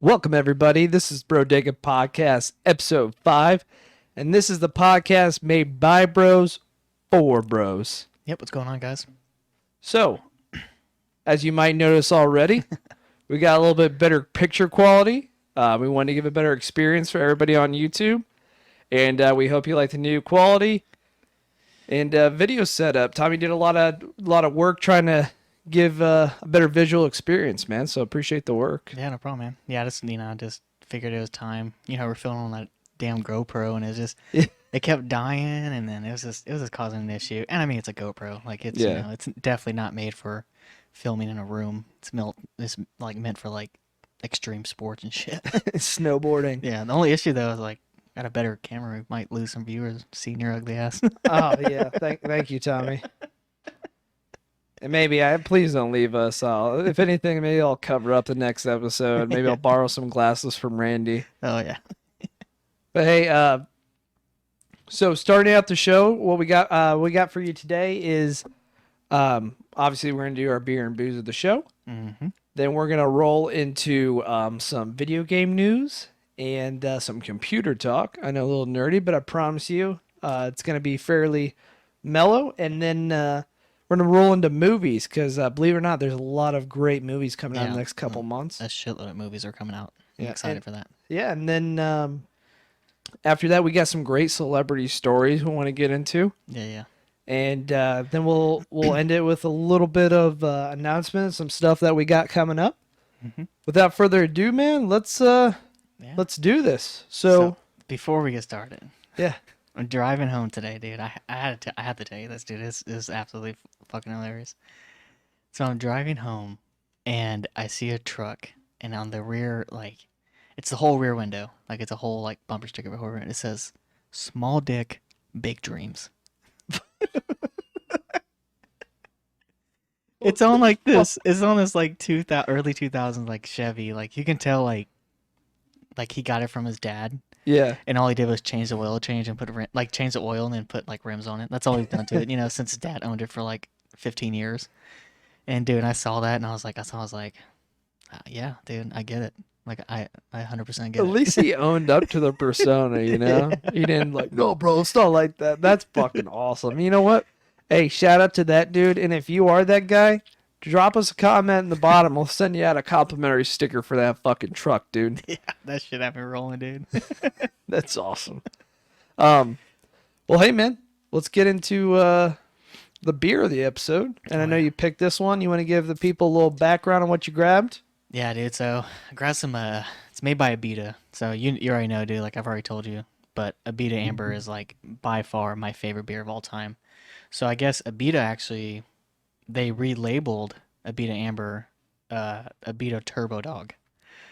Welcome, everybody. This is Brodega Podcast, Episode 5, and this is the podcast made by bros for bros. Yep, what's going on, guys? So, as you might notice already, we got a little bit better picture quality. We want to give a better experience for everybody on YouTube, and we hope you like the new quality and video setup. Tommy did a lot of work trying to give a better visual experience, man. So appreciate the work. Yeah, no problem, man. Yeah, I just figured it was time. We're filming on that damn GoPro, and it kept dying, and then it was just causing an issue. And I mean, it's a GoPro, like it's definitely not made for filming in a room. It's like meant for like extreme sports and shit. Snowboarding. Yeah, the only issue though is like got a better camera, we might lose some viewers seeing your ugly ass. Oh yeah, thank you, Tommy. And maybe please don't leave us. If anything, maybe I'll cover up the next episode. Maybe I'll borrow some glasses from Randy. Oh yeah. But hey, so starting out the show, what we got for you today is, obviously we're gonna do our beer and booze of the show. Mm-hmm. Then we're gonna roll into some video game news and some computer talk. I know a little nerdy, but I promise you, it's gonna be fairly mellow. And then we're going to roll into movies because, believe it or not, there's a lot of great movies coming out in the next couple months. A shitload of movies are coming out. I'm excited for that. Yeah, and then after that, we got some great celebrity stories we want to get into. Yeah. And then we'll end it with a little bit of announcements, some stuff that we got coming up. Mm-hmm. Without further ado, man, let's do this. So before we get started, yeah. I'm driving home today, dude. I had to tell you this, dude. This is absolutely fucking hilarious. So I'm driving home, and I see a truck, and on the rear, like, it's the whole rear window. Like, it's a whole, like, bumper sticker over it. It says, "Small dick, big dreams." It's on, like, this. It's on this, like, early 2000s, like, Chevy. Like, you can tell, like he got it from his dad. Yeah. And all he did was change the oil change and change the oil and then put like rims on it. That's all he's done to it, since his dad owned it for like 15 years. And dude, I saw that and I was like, yeah, dude, I get it. Like I 100% get it. At least he owned up to the persona, He didn't like, no, bro, it's not like that. That's fucking awesome. You know what? Hey, shout out to that dude. And if you are that guy, drop us a comment in the bottom. We'll send you out a complimentary sticker for that fucking truck, dude. Yeah, that shit had me rolling, dude. That's awesome. Well, hey, man, let's get into the beer of the episode. And I know you picked this one. You want to give the people a little background on what you grabbed? Yeah, dude. So I grabbed some. It's made by Abita. So you already know, dude. Like I've already told you. But Abita Amber is like by far my favorite beer of all time. So I guess Abita actually, they relabeled Abita Amber Abita Turbo Dog.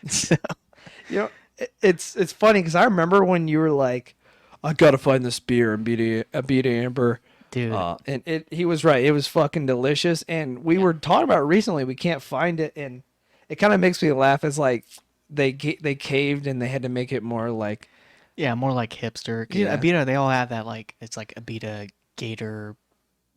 So, it's funny because I remember when you were like, I gotta find this beer, Abita Amber. dude. And he was right. It was fucking delicious. And we were talking about it recently. We can't find it. And it kind of makes me laugh. It's like they caved and they had to make it more like. Yeah, more like hipster. Yeah. Abita, they all have that like, it's like Abita Gator,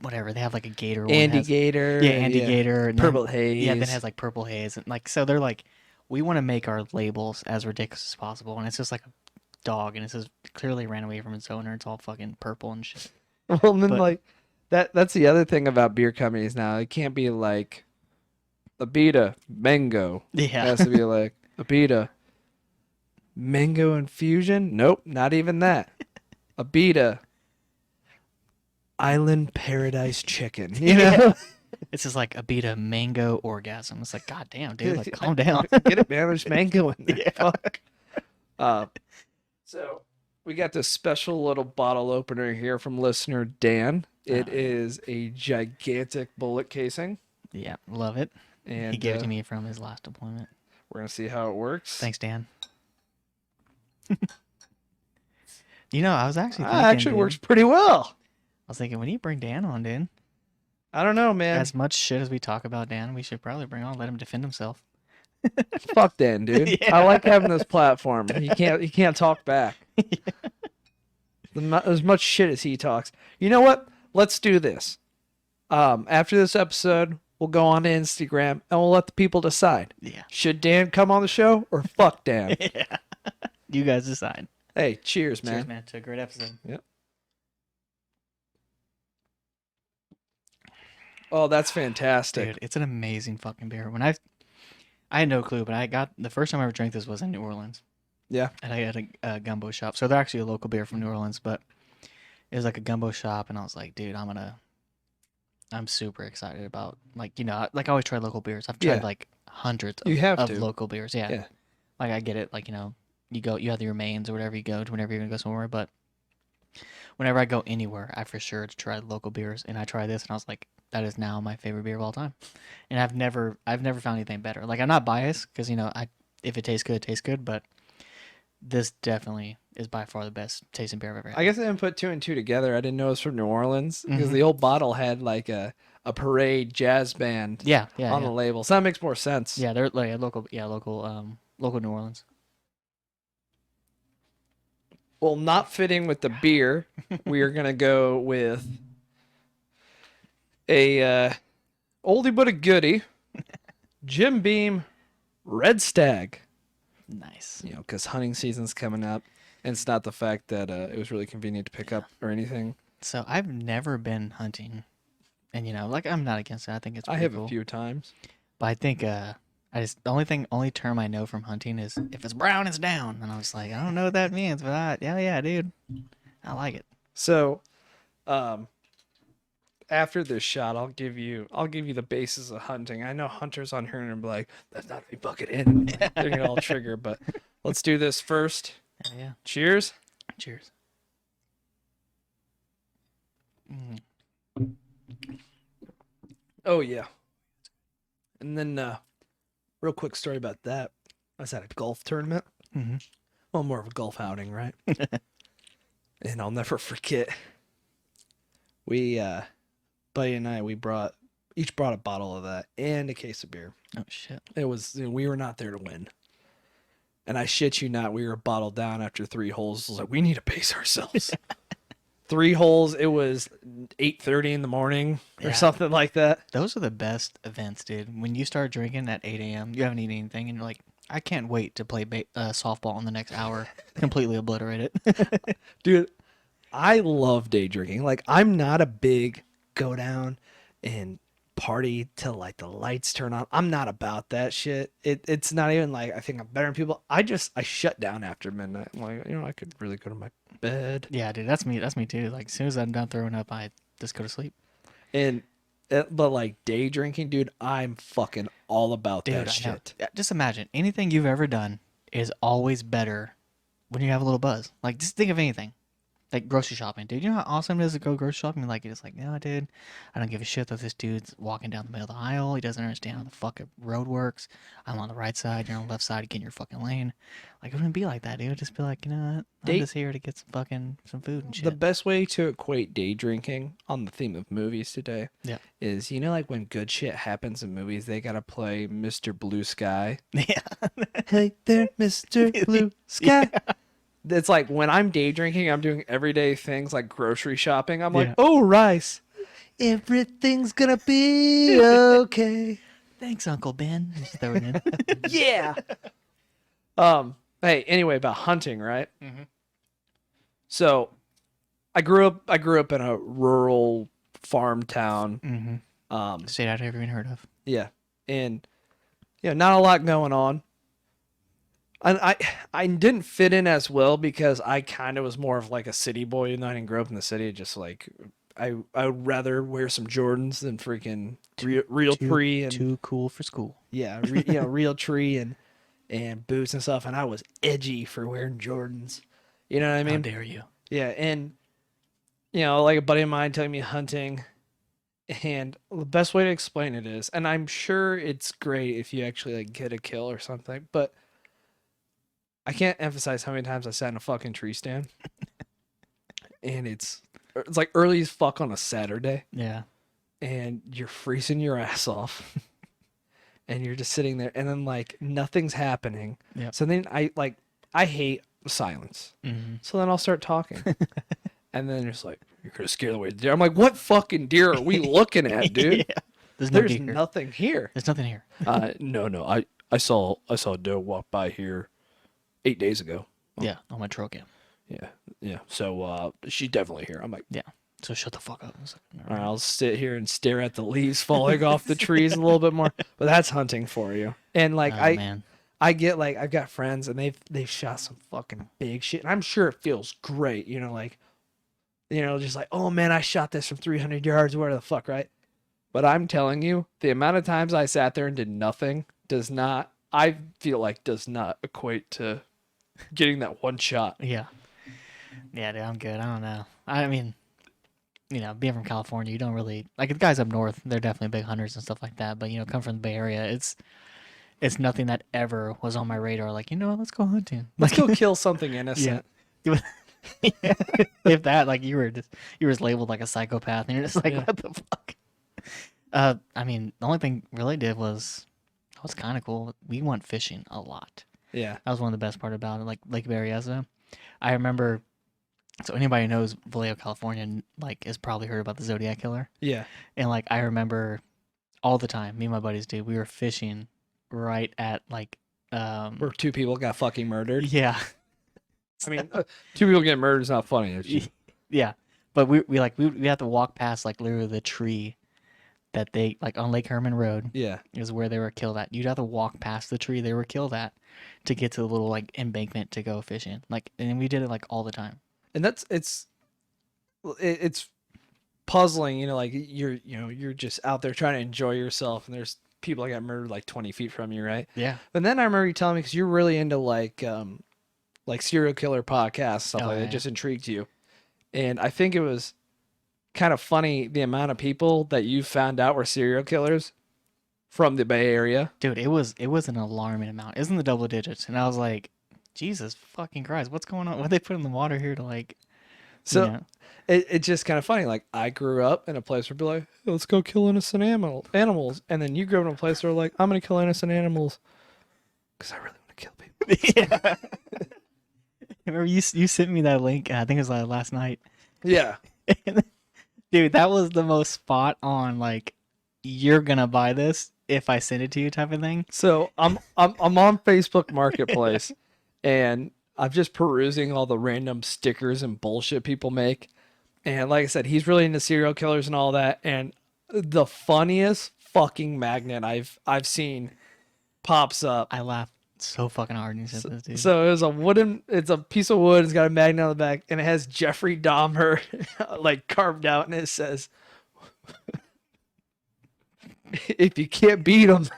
whatever. They have like a Gator one. Andy Gator. Yeah, Andy Gator. And Purple Haze. Yeah, then it has like Purple Haze. And like, so they're like, we want to make our labels as ridiculous as possible. And it's just like a dog. And it says clearly ran away from its owner. It's all fucking purple and shit. Well, then like that's the other thing about beer companies now. It can't be like Abita Mango. Yeah. It has to be like Abita Mango Infusion. Nope, not even that. Abita Island Paradise Chicken. You know? It's just like Abita Mango Orgasm. It's like, God damn, dude, like calm down. Get it, man. There's mango in there. Yeah. Fuck. So we got this special little bottle opener here from listener Dan. It is a gigantic bullet casing. Yeah, love it. And he gave it to me from his last deployment. We're gonna see how it works. Thanks, Dan. I was actually thinking, actually dude, works pretty well. I was thinking, when you bring Dan on, dude, I don't know, man. as much shit as we talk about Dan, we should probably let him defend himself. Fuck Dan, dude. Yeah. I like having this platform. He can't talk back. As much shit as he talks. You know what? Let's do this. After this episode, We'll go on to Instagram and we'll let the people decide. Yeah. Should Dan come on the show or fuck Dan? Yeah. You guys decide. Hey, cheers, man. Cheers, man. To a great episode. Yep. Oh, that's fantastic. Dude, it's an amazing fucking beer. I had no clue, but I got the first time I ever drank this was in New Orleans. Yeah. And I had a gumbo shop. So they're actually a local beer from New Orleans, but it was like a gumbo shop, and I was like, dude, I'm super excited about, like, I always try local beers. I've tried Yeah. like hundreds You have of to. local beers. Yeah. Yeah. Like I get it. Like, you have your mains or whatever you go to whenever you're gonna go somewhere, but whenever I go anywhere, I for sure to try local beers, and I tried this, and I was like, that is now my favorite beer of all time, and I've never found anything better. Like, I'm not biased because if it tastes good, it tastes good, but this definitely is by far the best tasting beer I've ever had. I guess I didn't put two and two together. I didn't know it was from New Orleans because Mhm. the old bottle had like a parade jazz band Yeah, on the label. So that makes more sense. yeah. They're like local New Orleans. Well, not fitting with the beer, we are gonna go with a oldie but a goodie, Jim Beam Red Stag. Nice. Because hunting season's coming up, and it's not the fact that it was really convenient to pick up or anything. So I've never been hunting, and I'm not against it. I think it's I pretty have cool. a few times. But I think the only term I know from hunting is if it's brown, it's down. And I was like, I don't know what that means, but yeah, dude, I like it. So, after this shot, I'll give you the basis of hunting. I know hunters on here and be like, "That's not a bucket in." They're gonna all trigger, but let's do this first. Yeah. Cheers. Cheers. Oh yeah. And then, real quick story about that. I was at a golf tournament. Mm-hmm. Well, more of a golf outing, right? And I'll never forget. We, Buddy and I, each brought a bottle of that and a case of beer. Oh shit. It was, we were not there to win. And I shit you not, we were bottled down after 3 holes. I was like, we need to pace ourselves. 3 holes, it was 8:30 in the morning or Yeah. something like that. Those are the best events, dude. When you start drinking at 8 a.m., you haven't eaten anything, and you're like, I can't wait to play softball in the next hour. Completely obliterate it. Dude, I love day drinking. Like, I'm not a big go down and party till like the lights turn on. I'm not about that shit. It's not even like I think I'm better than people. I shut down after midnight. I'm like, I could really go to my bed. Yeah, dude, that's me. That's me too. Like, as soon as I'm done throwing up, I just go to sleep. But like day drinking, dude, I'm fucking all about Dude, that I know. shit. Yeah, just imagine anything you've ever done is always better when you have a little buzz. Like, just think of anything. Like grocery shopping, dude. You know how awesome it is to go grocery shopping? Like, it's like, no, dude, I don't give a shit that this dude's walking down the middle of the aisle. He doesn't understand how the fucking road works. I'm on the right side, you're on the left side, get in your fucking lane. Like, it wouldn't be like that, dude. It'd just be like, you know what? I'm just here to get some food and shit. The best way to equate day drinking on the theme of movies today Yeah. is, like when good shit happens in movies, they gotta play Mr. Blue Sky. Yeah. Hey there, Mr. Blue Sky. It's like when I'm day drinking, I'm doing everyday things like grocery shopping. I'm like, Yeah. oh, rice. Everything's gonna be okay. Thanks, Uncle Ben. Just throw it in. Yeah. Hey, anyway, about hunting, right? Mm-hmm. So I grew up in a rural farm town. Mm-hmm. State I'd ever even heard of. Yeah. And not a lot going on. And I didn't fit in as well because I kind of was more of like a city boy, and I didn't grow up in the city. Just like I would rather wear some Jordans than freaking real tree and Too cool for school. yeah, real tree and boots and stuff. And I was edgy for wearing Jordans. You know what I mean? How dare you? Yeah, and like a buddy of mine telling me hunting, and the best way to explain it is, and I'm sure it's great if you actually like get a kill or something, but I can't emphasize how many times I sat in a fucking tree stand, and it's like early as fuck on a Saturday, Yeah. and you're freezing your ass off, and you're just sitting there, and then like nothing's happening. Yep. So then I hate silence. Mm-hmm. So then I'll start talking. And then it's like, you're going to scare away the deer. I'm like, what fucking deer are we looking at, dude? Yeah. There's no There's deer. nothing here. There's nothing here. No. I saw a doe walk by here 8 days ago. Yeah, on my trail cam. Yeah. So she's definitely here. I'm like, Yeah. So shut the fuck up. I was like, all right, I'll sit here and stare at the leaves falling off the trees a little bit more. But that's hunting for you. And like oh man. I get like I've got friends and they've shot some fucking big shit, and I'm sure it feels great, like, just like, oh man, I shot this from 300 yards, where the fuck, right? But I'm telling you, the amount of times I sat there and did nothing I feel like does not equate to getting that one shot. Yeah. Yeah, dude, I'm good. I don't know. I mean, being from California, you don't really like the guys up north. They're definitely big hunters and stuff like that. But come from the Bay Area, it's nothing that ever was on my radar. Like, let's go hunting. Let's go kill something innocent. Yeah. If that, like, you were just labeled like a psychopath, and you're just like, what the fuck? I mean, the only thing really did was kind of cool. We went fishing a lot. Yeah. That was one of the best part about it. Like Lake Berryessa. I remember. So anybody who knows Vallejo, California, like, has probably heard about the Zodiac Killer. Yeah. And like, I remember all the time, me and my buddies, dude, we were fishing right at like, where two people got fucking murdered. Yeah. I mean, two people getting murdered is not funny. It's just... Yeah. But we have to walk past like literally the tree that they, like, on Lake Herman Road. Yeah. Is where they were killed at. You'd have to walk past the tree they were killed at to get to the little like embankment to go fishing. Like, and we did it like all the time. And it's puzzling, like you're just out there trying to enjoy yourself, and there's people that got murdered like 20 feet from you, right? Yeah. But then I remember you telling me, because you're really into like serial killer podcasts, stuff like that. Yeah. It just intrigued you. And I think it was kind of funny the amount of people that you found out were serial killers from the Bay Area. Dude, it was an alarming amount. It was in the double digits. And I was like, Jesus fucking Christ, what's going on? What they put in the water here to like... So it's just kind of funny. Like, I grew up in a place where people are like, hey, let's go kill innocent animals. And then you grew up in a place where like, I'm going to kill innocent animals because I really want to kill people. Yeah. Remember you sent me that link, I think it was like last night. Yeah. Dude, that was the most spot on, like, you're going to buy this if I send it to you type of thing. So I'm on Facebook Marketplace and I'm just perusing all the random stickers and bullshit people make. And like I said, he's really into serial killers and all that. And the funniest fucking magnet I've seen pops up. I laughed so fucking hard when you said this, dude. So it's a piece of wood. It's got a magnet on the back, and it has Jeffrey Dahmer like carved out, and it says, "If you can't beat him,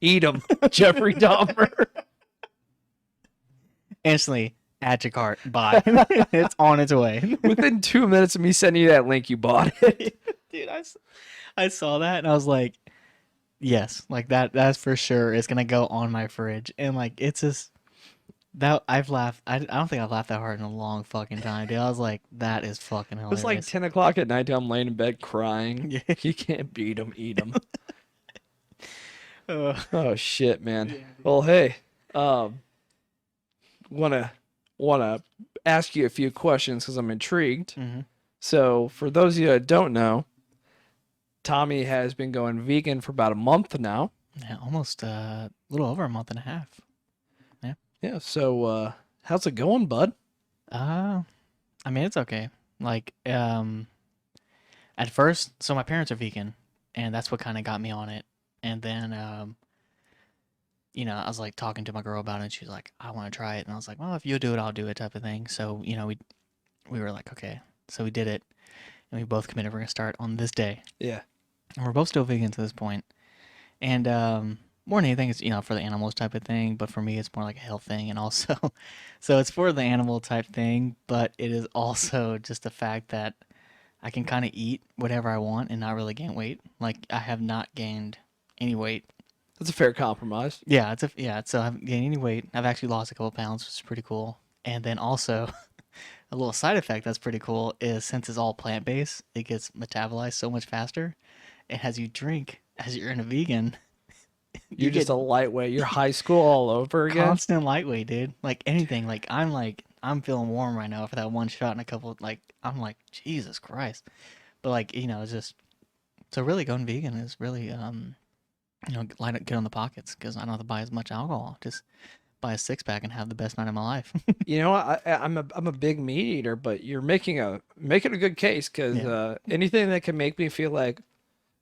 eat him." Jeffrey Dahmer. Instantly, add to cart, buy. It's on its way. Within 2 minutes of me sending you that link, you bought it. Dude, I saw that and I was like, yes, like that's for sure. It's gonna go on my fridge. And like, it's just that I've laughed. I don't think I've laughed that hard in a long fucking time, dude. I was like, that is fucking It hilarious. was like 10 o'clock at night. I'm laying in bed crying. Yeah. You can't beat him, eat him. Uh, Oh shit, man. Well, hey, wanna ask you a few questions because I'm intrigued. mhm. So, for those of you that don't know, Tommy has been going vegan for about a month now. Yeah, almost a little over a month and a half. Yeah. So, how's it going, bud? I mean, it's okay. Like, at first, so my parents are vegan, and that's what kind of got me on it. And then, I was like talking to my girl about it, and she's like, I want to try it. And I was like, well, if you do it, I'll do it type of thing. So, we were like, okay. So we did it, and we both committed we're going to start on this day. Yeah. And we're both still vegan to this point. And more than anything, it's, for the animals type of thing. But for me, it's more like a health thing. And also, so it's for the animal type thing, but it is also just the fact that I can kind of eat whatever I want and not really gain weight. Like, I have not gained any weight. That's a fair compromise. Yeah, so I haven't gained any weight. I've actually lost a couple pounds, which is pretty cool. And then also, a little side effect that's pretty cool is since it's all plant-based, it gets metabolized so much faster. And as you drink, as you're in a vegan, You're just a lightweight. You're high school all over again. constant lightweight, dude. Like anything, I'm feeling warm right now for that one shot and a couple, I'm like, Jesus Christ. But it's just, So really, going vegan is really light it good on the pockets because I don't have to buy as much alcohol. Just buy a 6 pack and have the best night of my life. You know, I'm a big meat eater, but you're making a good case because Yeah. anything that can make me feel like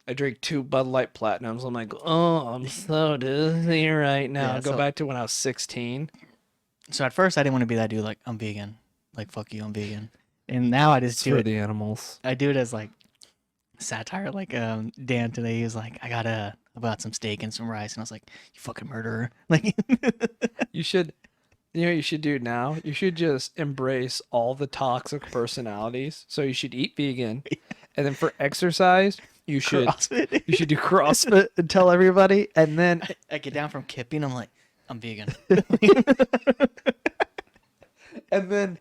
I drink 2 Bud Light Platinums, I'm like, oh, I'm so dizzy right now. Yeah. Go So back to when I was 16. so at first I didn't want to be that dude like I'm vegan, like fuck you, I'm vegan, and now I just It's do for it. the animals. I do it as like satire. Like Dan today, he was like, I bought some steak and some rice, and I was like, you fucking murderer. Like You should, you know, what you should do now. You should just embrace all the toxic personalities. So you should eat vegan, and then for exercise, CrossFit. you should do CrossFit and tell everybody, and then I get down from kipping, I'm like, I'm vegan. and then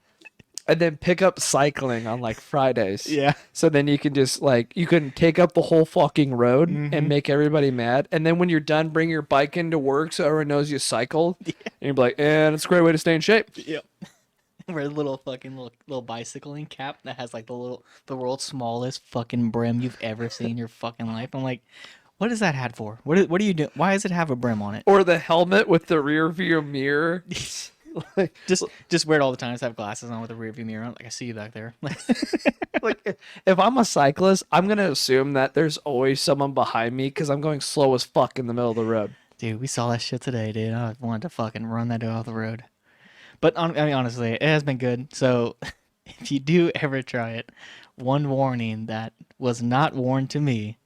and then pick up cycling on like Fridays. Yeah. So then you can just like you can take up the whole fucking road Mhm. and make everybody mad. And then when you're done, bring your bike into work so everyone knows you cycled. And you're like, and it's a great way to stay in shape. Yep. Wear a little fucking little bicycling cap that has like the world's smallest fucking brim you've ever seen in your fucking life. I'm like, what is that hat for? What do you do? Why does it have a brim on it? Or the helmet with the rear view mirror. like, Just wear it all the time. Just have glasses on with a rear view mirror on. Like I see you back there. like if I'm a cyclist, I'm gonna assume that there's always someone behind me because I'm going slow as fuck in the middle of the road. Dude, we saw that shit today, dude. I wanted to fucking run that dude off the road. But I mean, honestly, it has been good. So if you do ever try it, one warning that was not warned to me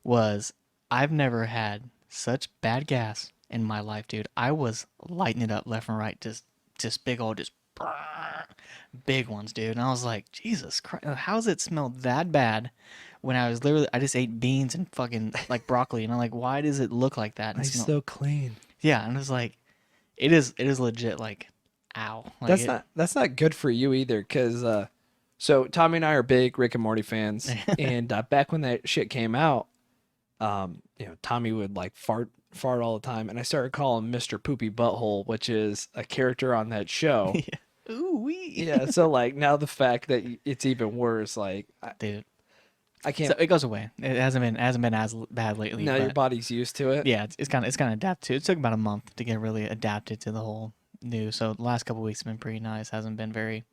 was I've never had such bad gas in my life, dude. I was lighting it up left and right, just big old, just big ones, dude. And I was like, Jesus Christ, how's it smell that bad? When I was literally, I just ate beans and fucking like broccoli, and I'm like, why does it look like that? And He's smell? so clean. Yeah, and it was like, it is legit like, ow. Like That's not good for you either, because so Tommy and I are big Rick and Morty fans, and back when that shit came out, Tommy would like fart all the time, and I started calling him Mr. Poopy Butthole, which is a character on that show. Ooh wee. Yeah, so like now the fact that it's even worse, like Dude. I can't. So it goes away. It hasn't been as bad lately. Now your But body's used to it. yeah, it's kind of adapted to. It took about a month to get really adapted to the whole new. So the last couple weeks have been pretty nice. Hasn't been very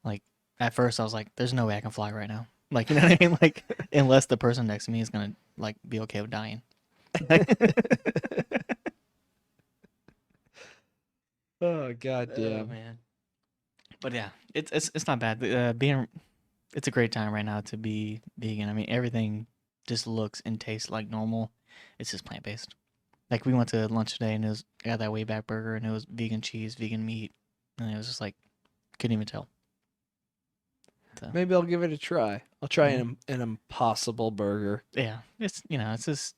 like at first I was like, there's no way I can fly right now. Like you know what I mean? Like unless the person next to me is gonna like be okay with dying. Oh god Oh damn. man. But yeah, it's not bad. It's a great time right now to be vegan. I mean, everything just looks and tastes like normal. It's just plant based. Like we went to lunch today and I got that way back burger and it was vegan cheese, vegan meat, and it was just like couldn't even tell. So Maybe I'll give it a try. I'll try an Impossible Burger. yeah, it's just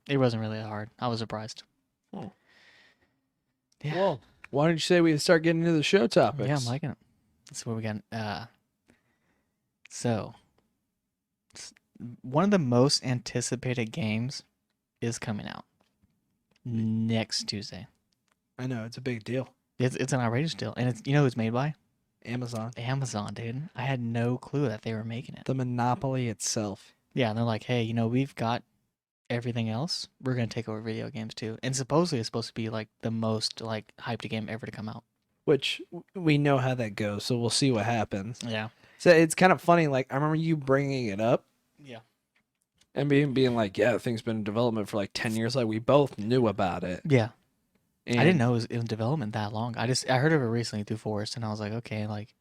it wasn't really that hard. I was surprised. Oh. Yeah. Well, why don't you say we start getting into the show topics? Yeah, I'm liking it. That's what we got. So one of the most anticipated games is coming out next Tuesday. I know it's a big deal. It's an outrageous deal, and it's who it's made by? Amazon, Amazon, dude. I had no clue that they were making it. the monopoly itself. Yeah, and they're like, hey, we've got everything else. We're gonna take over video games too, and supposedly it's supposed to be like the most like hyped game ever to come out. Which we know how that goes, so we'll see what happens. Yeah. So it's kind of funny. Like I remember you bringing it up Yeah. and being like, "Yeah, the thing's been in development for like 10 years." Like we both knew about it. Yeah. And I didn't know it was in development that long. I heard of it recently through Forrest, and I was like, okay, like,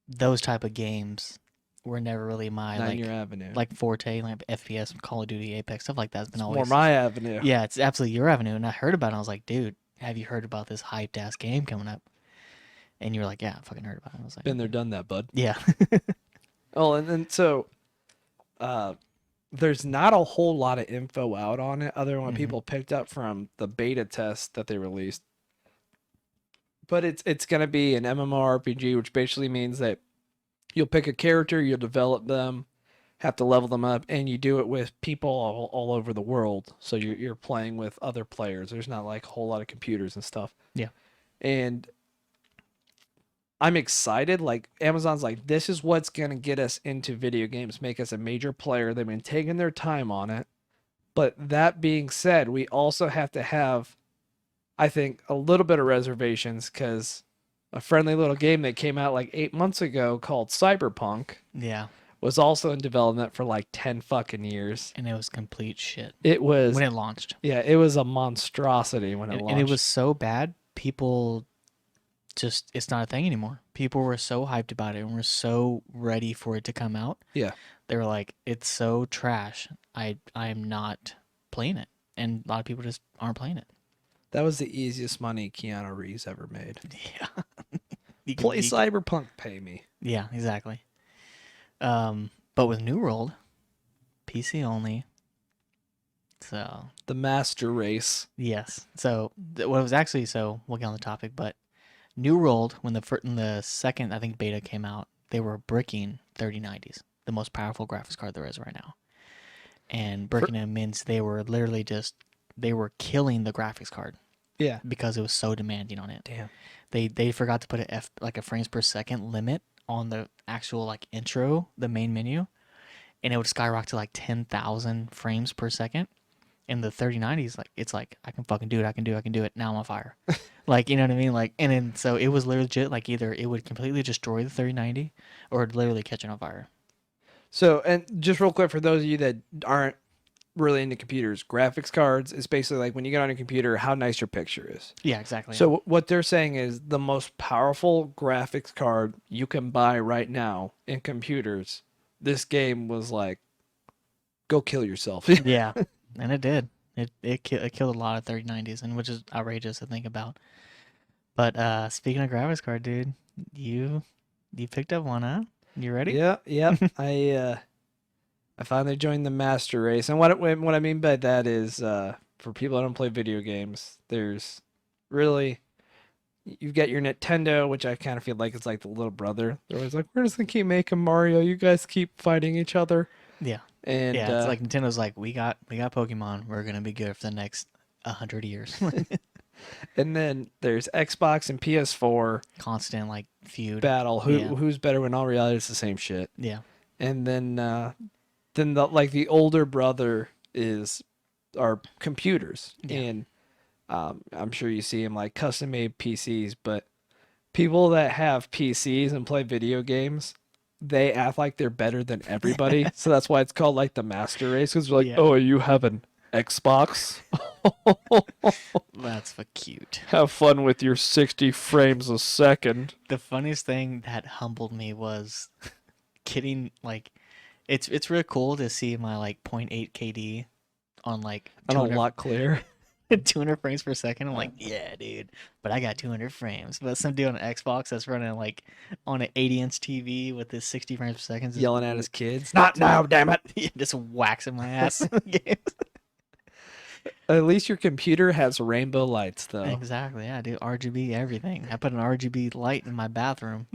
those type of games were never really my Not like your avenue. like forte, like FPS, Call of Duty, Apex, stuff like that's been It's always more my avenue. yeah, it's absolutely your avenue. And I heard about it, and I was like, dude, have you heard about this hyped ass game coming up? And you were like, yeah, I fucking heard about it. I was like, Been there, done that, bud. yeah, Oh, and then so, there's not a whole lot of info out on it other than what Mhm. people picked up from the beta test that they released. But it's gonna be an MMORPG, which basically means that you'll pick a character, you'll develop them, have to level them up, and you do it with people all over the world. So you're playing with other players. There's not like a whole lot of computers and stuff. Yeah. And I'm excited. Like Amazon's like, this is what's gonna get us into video games, make us a major player. They've been taking their time on it. But that being said, we also have to have, I think, a little bit of reservations because a friendly little game that came out like 8 months ago called Cyberpunk Yeah, was also in development for like 10 fucking years. and it was complete shit It was, when it launched. yeah, it was a monstrosity when it And it was launched. so bad, people just it's not a thing anymore. People were so hyped about it and were so ready for it to come out. Yeah. They were like, "It's so trash. I am not playing it." And a lot of people just aren't playing it. That was the easiest money Keanu Reeves ever made. Yeah. You can- Play you- Cyberpunk, pay me. Yeah, exactly. But with New World, PC only. So The Master Race. yes. So what was actually we'll get on the topic, but New World when the second I think beta came out, they were bricking 3090s, the most powerful graphics card there is right now. And bricking it means they were literally they were killing the graphics card Yeah. because it was so demanding on it. Damn. They forgot to put a frames per second limit on the actual like intro, the main menu, and it would skyrocket to like 10,000 frames per second. In the 3090s, like it's like I can fucking do it, I can do it. Now I'm on fire, like you know what I mean, like and then so it was legit like either it would completely destroy the 3090 or it'd literally catch it on fire. So, and just real quick for those of you that aren't really into computers, graphics cards is basically like when you get on a computer, how nice your picture is. Yeah, exactly. So, what they're saying is the most powerful graphics card you can buy right now in computers. This game was like, go kill yourself. yeah, and it did. It killed a lot of 3090s, and which is outrageous to think about. But speaking of graphics card, dude, you picked up one, huh? You ready? Yeah, yep. I finally joined the master race, and what I mean by that is for people that don't play video games, there's really you've got your Nintendo, which I kind of feel like it's like the little brother. They're always like, "We're just gonna keep making Mario. You guys keep fighting each other." Yeah. And Yeah, it's like Nintendo's like we got Pokemon. We're gonna be good for the next 100 years. and then there's Xbox and PS4 Constant like feud. battle. Yeah. Who's better? When in all reality, it's the same shit. Yeah. And then the older brother is our computers, Yeah. and I'm sure you see him like custom made PCs, but people that have PCs and play video games, they act like they're better than everybody. So that's why it's called like the master race, because they're like, Yeah. oh, you have an Xbox? That's for cute. Have fun with your 60 frames a second. The funniest thing that humbled me was getting like it's really cool to see my like point 0.8 KD on like I don't 200, lot clear. 200 frames per second. I'm like, yeah, dude, but I got 200 frames. But some dude on an Xbox that's running like on an 80-inch TV with his 60 frames per second, just Yelling at his kids. Not now, damn it. just waxing my ass. At least your computer has rainbow lights, though. Exactly, yeah, dude. RGB everything. I put an RGB light in my bathroom.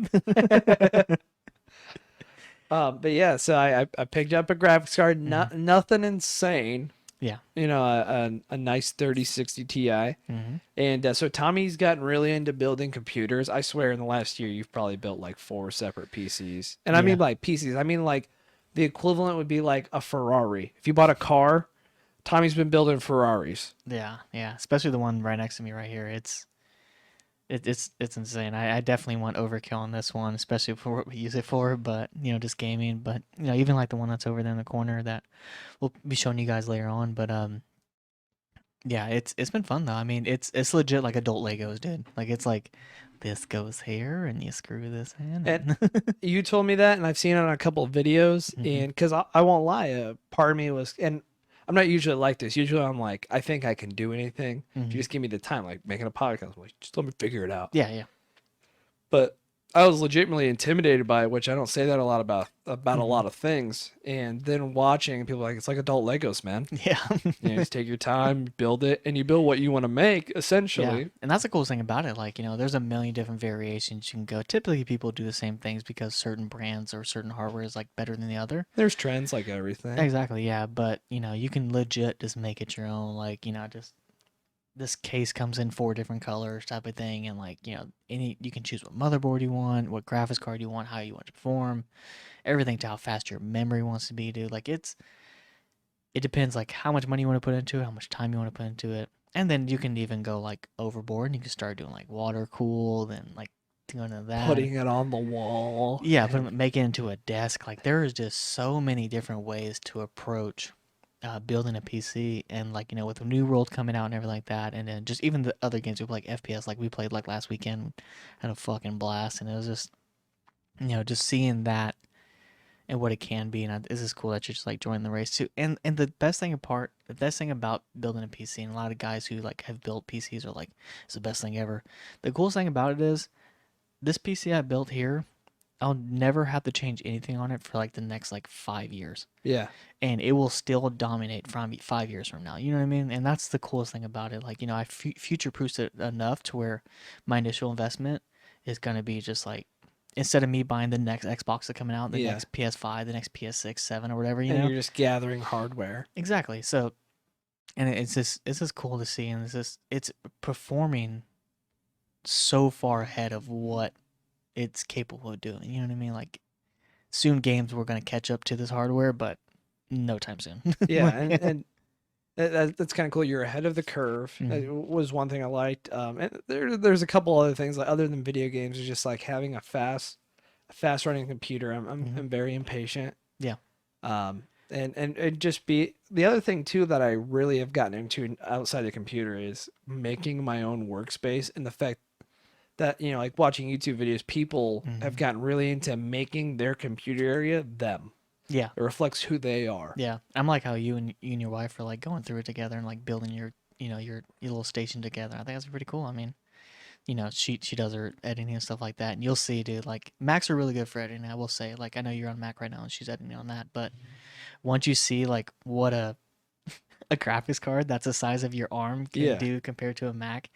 But yeah, so I picked up a graphics card, nothing insane. Yeah. You know, a nice 3060 Ti. Mm-hmm. And so Tommy's gotten really into building computers. I swear in the last year, you've probably built like 4 separate PCs. And I mean like PCs. I mean like the equivalent would be like a Ferrari. If you bought a car, Tommy's been building Ferraris. Yeah, yeah. Especially the one right next to me right here. It's insane. I definitely want overkill on this one, especially for what we use it for, but just gaming. But even like the one that's over there in the corner that we'll be showing you guys later on. But yeah, it's been fun though. I mean, it's legit like adult Legos, dude. Like it's like this goes here and you screw this in. And you told me that, and I've seen it on a couple of videos. And because I won't lie, part of me was, and I'm not usually like this. Usually I'm like, I think I can do anything. If you just give me the time, like making a podcast, I'm like, just let me figure it out. Yeah, yeah. But I was legitimately intimidated by it, which I don't say that a lot about a lot of things. And then watching people like, it's like adult Legos, man. Yeah. Just take your time, build it, and you build what you want to make, essentially. Yeah. And that's the coolest thing about it. Like, there's a million different variations you can go. Typically, people do the same things because certain brands or certain hardware is like better than the other. There's trends like everything. Exactly, yeah. But, you can legit just make it your own. Like, just this case comes in 4 different colors type of thing, and like any you can choose what motherboard you want, what graphics card you want, how you want to perform, everything to how fast your memory wants to be, dude. Like it depends like how much money you want to put into it, how much time you want to put into it. And then you can even go like overboard and you can start doing like water cooled and like going to that. Putting it on the wall. Yeah, make it into a desk. Like there is just so many different ways to approach building a PC, and like with the New World coming out and everything like that, and then just even the other games we play, like FPS, like we played like last weekend, had a fucking blast, and it was just just seeing that and what it can be, and this is cool that you're just like joining the race too. And the best thing about building a PC, and a lot of guys who like have built PCs are like, it's the best thing ever. The coolest thing about it is this PC I built here, I'll never have to change anything on it for like the next like 5 years. Yeah. And it will still dominate from 5 years from now. You know what I mean? And that's the coolest thing about it. Like, I future proofed it enough to where my initial investment is going to be just like, instead of me buying the next Xbox that's coming out, the next PS5, the next PS6, 7, or whatever, and you're just gathering hardware. Exactly. So, and it's just cool to see. And it's performing so far ahead of what it's capable of doing. You know what I mean? Like, soon games were going to catch up to this hardware, but no time soon. Yeah, and that's kind of cool. You're ahead of the curve. It was one thing I liked. And there's a couple other things like other than video games. Is just like having a fast running computer. I'm very impatient. Yeah. And just be the other thing too that I really have gotten into outside the computer is making my own workspace, and the fact that like watching YouTube videos, people have gotten really into making their computer area them. Yeah. It reflects who they are. Yeah. I'm like how you and your wife are like going through it together and like building your your little station together. I think that's pretty cool. I mean, she does her editing and stuff like that, and you'll see, dude. Like Macs are really good for editing. I will say, like I know you're on Mac right now and she's editing on that, but once you see like what a graphics card that's the size of your arm can do compared to a Mac,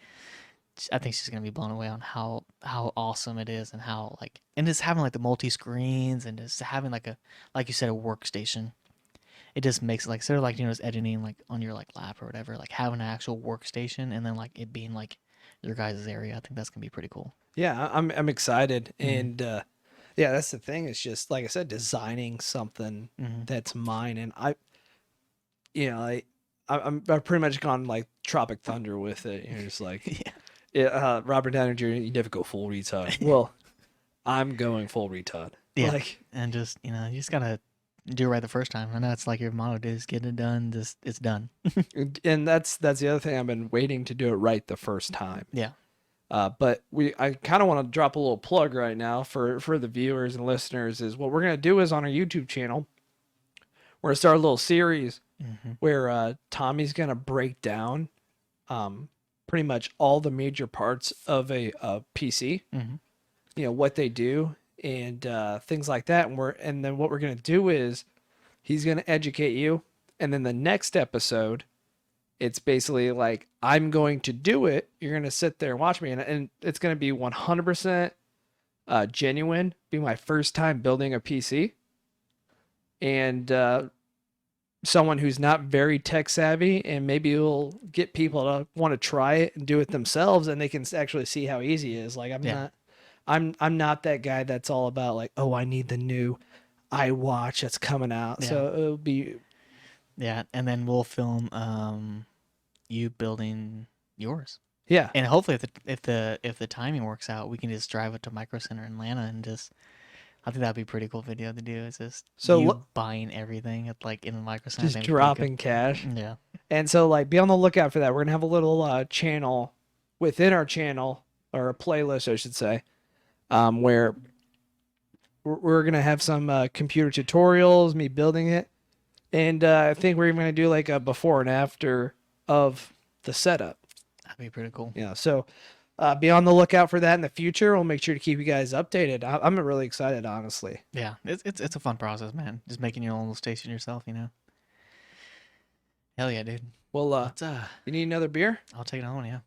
I think she's gonna be blown away on how awesome it is, and how like, and just having like the multi screens and just having like like you said, a workstation. It just makes it like, instead of like just editing like on your like lap or whatever, like having an actual workstation and then like it being like your guys' area. I think that's gonna be pretty cool. Yeah, I'm excited, and yeah, that's the thing. It's just like I said, designing something that's mine, and I've pretty much gone like Tropic Thunder with it. You're just like, Robert Downey Jr., you never go full retard. Well, I'm going full retard. Yeah, like, and just you just gotta do it right the first time. I know it's like your motto, dude, just get it done. Just it's done. and that's the other thing. I've been waiting to do it right the first time. Yeah. But I kind of want to drop a little plug right now for the viewers and listeners. Is what we're gonna do is on our YouTube channel, we're gonna start a little series where Tommy's gonna break down pretty much all the major parts of a PC, what they do and things like that. And then what we're going to do is he's going to educate you. And then the next episode, it's basically like, I'm going to do it. You're going to sit there and watch me. And it's going to be 100% genuine, be my first time building a PC. And someone who's not very tech savvy, and maybe it'll get people to want to try it and do it themselves, and they can actually see how easy it is. Like I'm not that guy that's all about like, oh, I need the new iWatch that's coming out. Yeah. So it'll be and then we'll film you building yours. Yeah. And hopefully if the timing works out, we can just drive it to Micro Center in Atlanta and just, I think that'd be a pretty cool video to do. Is just you buying everything at like in the Micro Center, just dropping cash. Yeah. And so like be on the lookout for that. We're gonna have a little channel within our channel, or a playlist, I should say, where we're gonna have some computer tutorials, me building it, and I think we're even gonna do like a before and after of the setup. That'd be pretty cool. Yeah. So be on the lookout for that in the future. We'll make sure to keep you guys updated. I'm really excited, honestly. Yeah, it's a fun process, man. Just making your own little station yourself, Hell yeah, dude. Well, you need another beer? I'll take it home, yeah.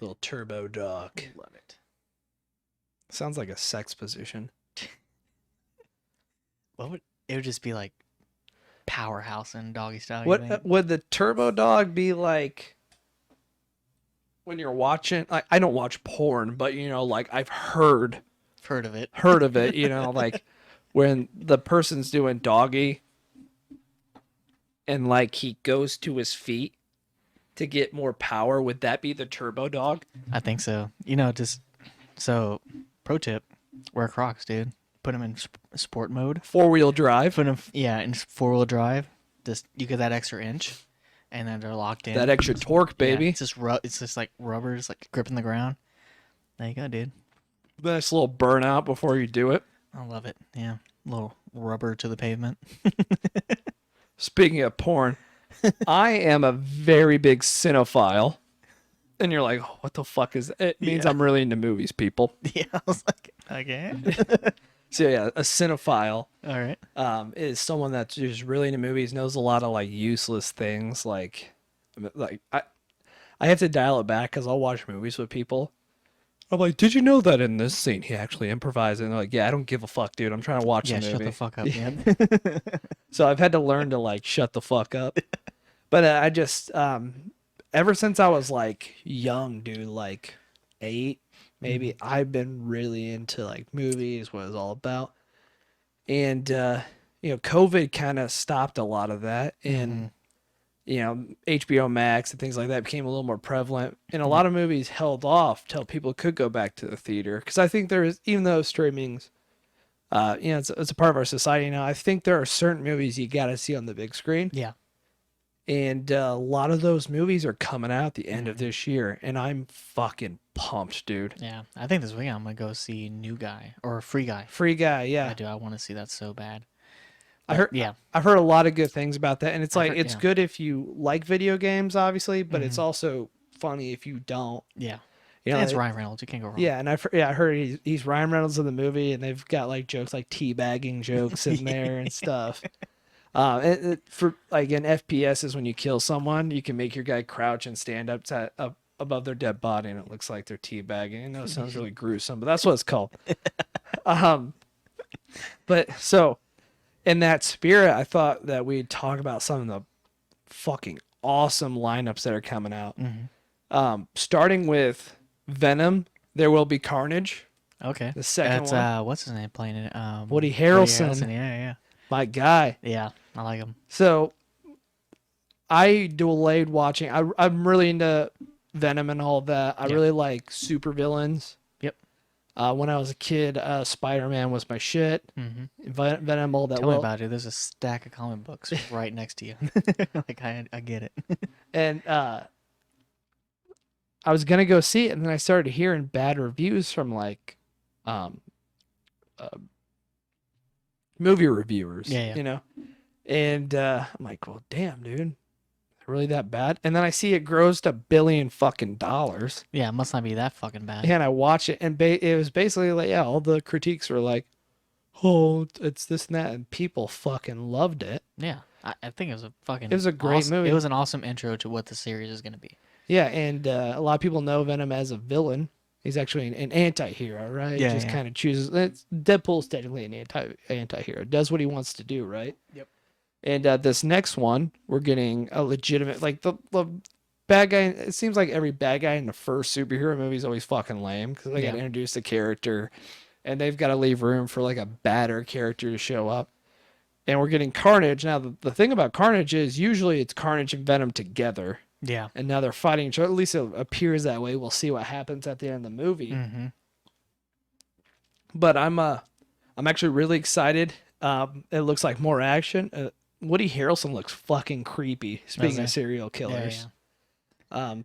Little turbo dog. Love it. Sounds like a sex position. It would just be like powerhouse in Doggy Style. You What think? would the turbo dog be like when you're watching? I don't watch porn, but like I've heard Heard of it? of it. Like when the person's doing doggy and like he goes to his feet to get more power. Would that be the turbo dog? I think so. Just so pro tip: wear Crocs, dude. Put them in sport mode. 4-wheel drive. Put them, yeah, in 4-wheel drive. Just you get that extra inch, and then they're locked in. That extra torque, Yeah, baby. it's just like rubber, just like gripping the ground. There you go, dude. Nice little burnout before you do it. I love it. Yeah, little rubber to the pavement. Speaking of porn, I am a very big cinephile. And you're like, oh, what the fuck is that? It means Yeah. I'm really into movies, people. Yeah, I was like, okay. So yeah, a cinephile All right. is someone that's just really into movies, knows a lot of like useless things. Like I have to dial it back because I'll watch movies with people. I'm like, did you know that in this scene he actually improvised? And they're like, yeah, I don't give a fuck, dude. I'm trying to watch Yeah, the shut movie. the fuck up, man. So I've had to learn to like shut the fuck up. But I just ever since I was like young, dude, like 8 maybe, I've been really into like movies, what it's all about. And COVID kind of stopped a lot of that, and HBO Max and things like that became a little more prevalent, and a lot of movies held off till people could go back to the theater, because I think there is, even though streaming's it's a part of our society now, I think there are certain movies you got to see on the big screen. Yeah. And a lot of those movies are coming out at the end of this year, and I'm fucking pumped, dude. Yeah. I think this weekend I'm gonna go see New Guy or Free Guy. Free Guy, yeah. I do. I want to see that so bad. I heard, Yeah. I've heard a lot of good things about that, and it's like it's yeah. good if you like video games, obviously, but it's also funny if you don't. Yeah. You know, And it's Ryan Reynolds. You can't go wrong. Yeah, and I heard he's Ryan Reynolds in the movie, and they've got like jokes like teabagging jokes in there and stuff. For like in FPS is when you kill someone, you can make your guy crouch and stand up above their dead body, and it looks like they're teabagging. I know it sounds really gruesome, but that's what it's called. But so in that spirit, I thought that we'd talk about some of the fucking awesome lineups that are coming out. Starting with Venom, There Will Be Carnage. Okay. The second That's one. what's his name playing it? Woody Harrelson. Yeah. My guy. Yeah. I like him. So I delayed watching. I'm really into Venom and all that. I really like supervillains. Yep. When I was a kid, Spider-Man was my shit. Venom, all that. Tell me about it. There's a stack of comic books right next to you. Like I get it. And I was gonna go see it, and then I started hearing bad reviews from like movie reviewers. Yeah. And I'm like, well, damn, dude, really that bad? And then I see it grows to $1 billion fucking dollars. Yeah, it must not be that fucking bad. And I watch it, and it was basically like, yeah, all the critiques were like, oh, it's this and that, and people fucking loved it. Yeah. I think it was a fucking. It was a great awesome, movie. It was an awesome intro to what the series is gonna be. Yeah, and a lot of people know Venom as a villain. He's actually an anti-hero, right? Yeah, Just yeah. kind of chooses. Deadpool's technically an anti-hero. Does what he wants to do, right? Yep. And this next one, we're getting a legitimate, like the bad guy. It seems like every bad guy in the first superhero movie is always fucking lame because they got to introduce the character, and they've got to leave room for like a badder character to show up. And we're getting Carnage. Now, the thing about Carnage is usually it's Carnage and Venom together. Yeah. And now they're fighting each other. At least it appears that way. We'll see what happens at the end of the movie. But I'm actually really excited. It looks like more action. Woody Harrelson looks fucking creepy. Speaking of serial killers.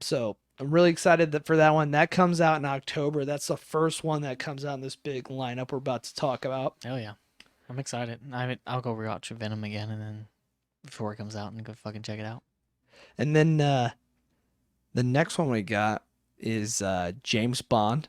So I'm really excited for that one. That comes out in October. That's the first one that comes out in this big lineup we're about to talk about. Oh yeah. I'm excited. I'll go rewatch Venom again, and then before it comes out, and go fucking check it out. And then the next one we got is James Bond,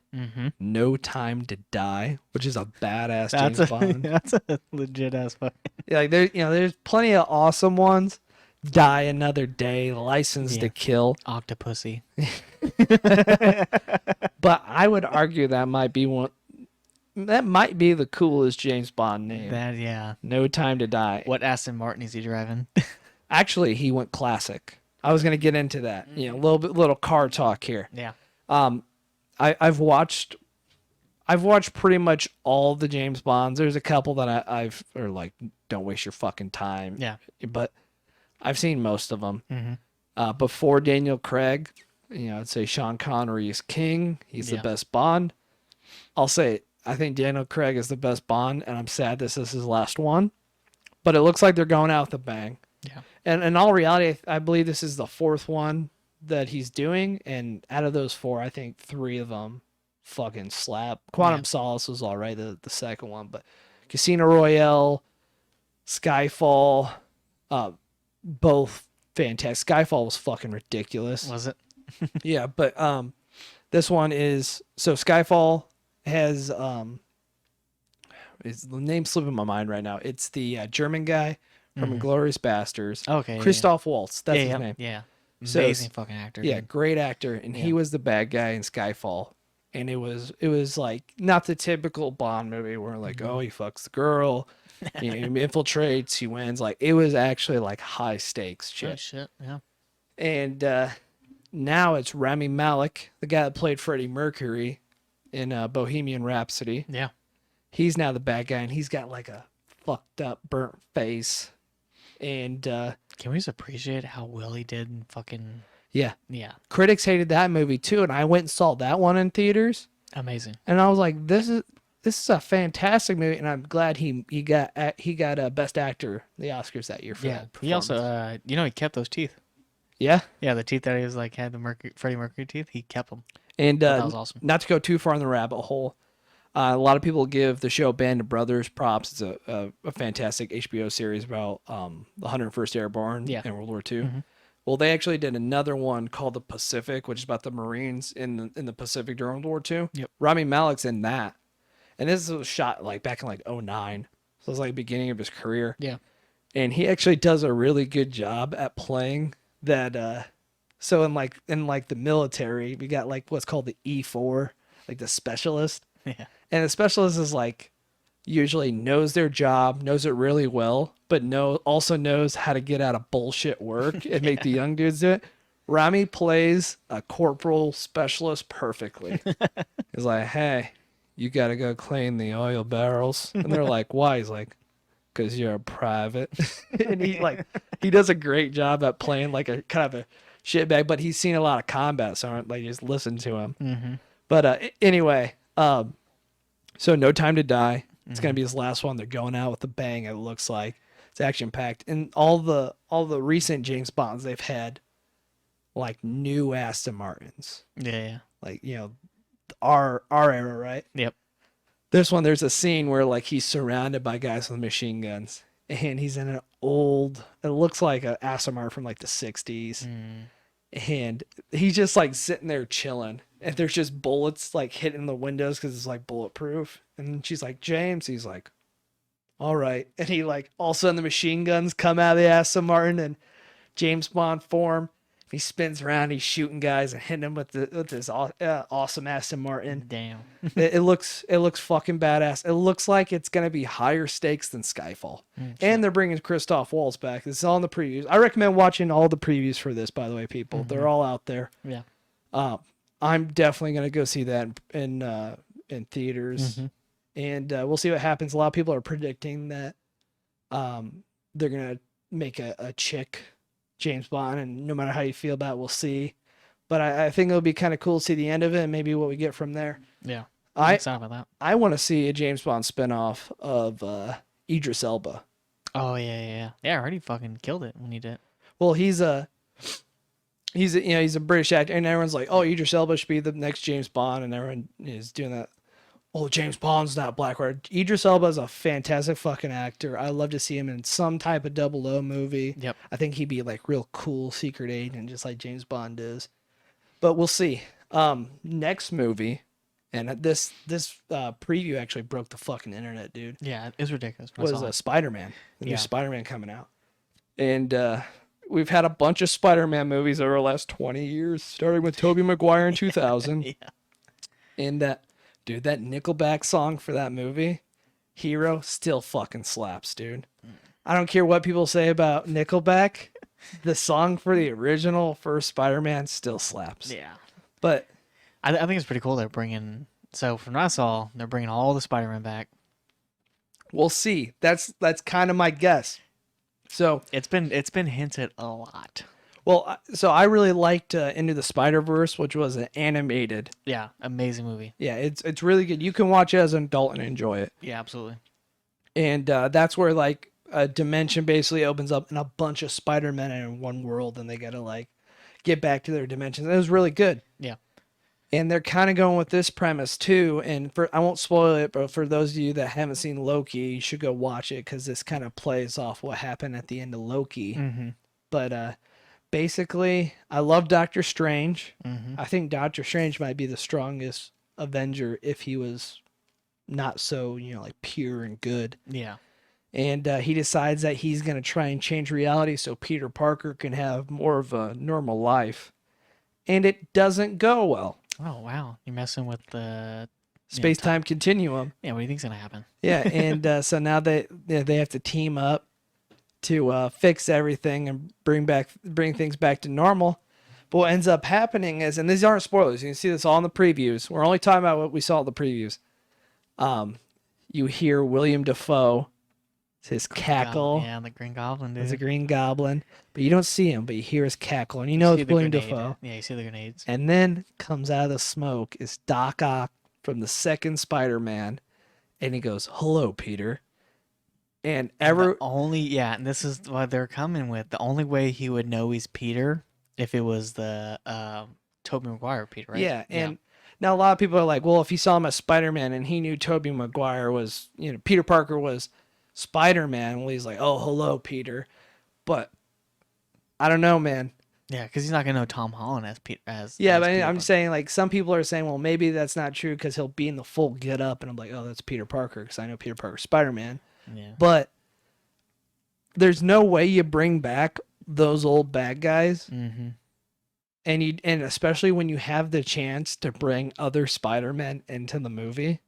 No Time to Die, which is a badass James Bond. That's a legit ass fucking. Yeah, like there's plenty of awesome ones. Die Another Day, License to Kill, Octopussy. But I would argue that might be that might be the coolest James Bond name. That yeah. No Time to Die. What Aston Martin is he driving? Actually, he went classic. I was gonna get into that. You know, little car talk here. Yeah. I've watched pretty much all the James Bonds. There's a couple that I've or like don't waste your fucking time. Yeah. But I've seen most of them. Mm-hmm. Before Daniel Craig, you know, I'd say Sean Connery is king. He's the best Bond. I'll say it. I think Daniel Craig is the best Bond, and I'm sad this is his last one. But it looks like they're going out with a bang. Yeah. And in all reality, I believe this is the fourth one that he's doing, and out of those four, I think three of them fucking slap. Quantum Solace was all right, the second one, but Casino Royale, Skyfall, both fantastic. Skyfall was fucking ridiculous. Was it? Yeah, but this one is so Skyfall has is the name slipping my mind right now. It's the German guy from Inglourious Bastards. Okay. Christoph Waltz. That's his name. Yeah. So Amazing fucking actor. Yeah, dude. great actor, and he was the bad guy in Skyfall. And it was like not the typical Bond movie where like, oh, he fucks the girl, he infiltrates, he wins. Like it was actually like high stakes shit. Oh, shit. Yeah. And now it's Rami Malek, the guy that played Freddie Mercury in Bohemian Rhapsody. Yeah. He's now the bad guy, and he's got like a fucked up, burnt face. And Can we just appreciate how well he did in fucking yeah, yeah. critics hated that movie too, and I went and saw that one in theaters. Amazing. And I was like, this is a fantastic movie, and I'm glad he got best actor the Oscars that year for Yeah. that. He also he kept those teeth. Yeah. Yeah, the teeth that he was like had the Freddie Mercury teeth, he kept them. And that was awesome. Not to go too far in the rabbit hole, a lot of people give the show Band of Brothers props. It's a fantastic HBO series about the 101st Airborne in World War II. Mm-hmm. Well, they actually did another one called The Pacific, which is about the Marines in the Pacific during World War II. Yep. Rami Malek's in that. And this was shot like back in like 2009. So it was like the beginning of his career. Yeah. And he actually does a really good job at playing that. So in the military, we got like what's called the E4, like the specialist. Yeah. And the specialist is like usually knows their job, knows it really well, but also knows how to get out of bullshit work and make the young dudes do it. Rami plays a corporal specialist perfectly. He's like, hey, you got to go clean the oil barrels. And they're like, why? He's like, because you're a private. And he does a great job at playing like a kind of a shitbag, but he's seen a lot of combat, so like just listen to him. Mm-hmm. But anyway, so No Time to Die. It's gonna be his last one. They're going out with a bang. It looks like it's action packed, and all the recent James Bonds they've had like new Aston Martins, Yeah. like our era, right? Yep. This one, there's a scene where like he's surrounded by guys with machine guns, and he's in an old. It looks like an Aston Martin from like the '60s, and he's just like sitting there chilling. And there's just bullets like hitting the windows because it's like bulletproof. And she's like, James. He's like, all right. And he like all of a sudden the machine guns come out of the Aston Martin and James Bond form. He spins around, he's shooting guys and hitting them with this awesome Aston Martin. Damn. it looks fucking badass. It looks like it's gonna be higher stakes than Skyfall. And they're bringing Christoph Waltz back. It's all in the previews. I recommend watching all the previews for this. By the way, people, they're all out there. Yeah. I'm definitely gonna go see that in theaters, and we'll see what happens. A lot of people are predicting that they're gonna make a chick James Bond, and no matter how you feel about it, we'll see. But I think it'll be kind of cool to see the end of it and maybe what we get from there. Yeah. I'm excited about that. I want to see a James Bond spinoff of Idris Elba. Oh yeah. Yeah, I already fucking killed it when he did. Well, he's a British actor, and everyone's like, oh, Idris Elba should be the next James Bond, and everyone is doing that. Oh, James Bond's not Blackwater. Idris Elba is a fantastic fucking actor. I love to see him in some type of 00 movie. Yep. I think he'd be like real cool secret agent, just like James Bond is. But we'll see. Next movie, and this preview actually broke the fucking internet, dude. Yeah, it's ridiculous. when I Was saw it. Spider-Man. The new Yeah. Spider-Man coming out. And we've had a bunch of Spider-Man movies over the last 20 years, starting with Tobey Maguire in 2000. Yeah. And Dude, that Nickelback song for that movie, Hero, still fucking slaps, dude. I don't care what people say about Nickelback. The song for the original first Spider-Man still slaps. Yeah. But I think it's pretty cool they're bringing. So from what I saw, they're bringing all the Spider-Man back. we'll see. That's kind of my guess. So, It's been hinted a lot. well, so I really liked Into the Spider-Verse, which was an animated. Yeah, amazing movie. Yeah, it's really good. You can watch it as an adult and enjoy it. Yeah, absolutely. And that's where like a dimension basically opens up and a bunch of Spider-Men in one world, and they gotta like get back to their dimensions. It was really good. Yeah. And they're kind of going with this premise too. And for I won't spoil it, but for those of you that haven't seen Loki, you should go watch it because this kind of plays off what happened at the end of Loki. Mm-hmm. But basically, I love Doctor Strange. Mm-hmm. I think Doctor Strange might be the strongest Avenger if he was not so, like pure and good. Yeah. And he decides that he's going to try and change reality so Peter Parker can have more of a normal life. And it doesn't go well. Oh wow, you're messing with the Space-time continuum. Yeah, what do you think's gonna happen? Yeah, and so now they have to team up to fix everything and bring things back to normal. But what ends up happening is, and these aren't spoilers, you can see this all in the previews. We're only talking about what we saw in the previews. You hear William Dafoe, his cackle. Yeah, the Green Goblin, dude. As a Green Goblin, but you don't see him, but you hear his cackle, and you know see it's the William grenade. Dafoe. Yeah, you see the grenades. And then comes out of the smoke is Doc Ock from the second Spider-Man, and he goes, "Hello, Peter." And And this is what they're coming with. The only way he would know he's Peter if it was the Tobey Maguire Peter, right? yeah, and now a lot of people are like, well, if he saw him as Spider-Man and he knew Tobey Maguire was, Peter Parker was Spider-Man, well, he's like, "Oh, hello, Peter." But I don't know, man. yeah, because he's not gonna know Tom Holland as Peter. Yeah, as but Peter I'm Parker. saying, like, some people are saying, well, maybe that's not true because he'll be in the full get up, and I'm like, oh, that's Peter Parker because I know Peter Parker's Spider-Man. Yeah. But there's no way you bring back those old bad guys, Mm-hmm. and especially when you have the chance to bring other Spider-Men into the movie.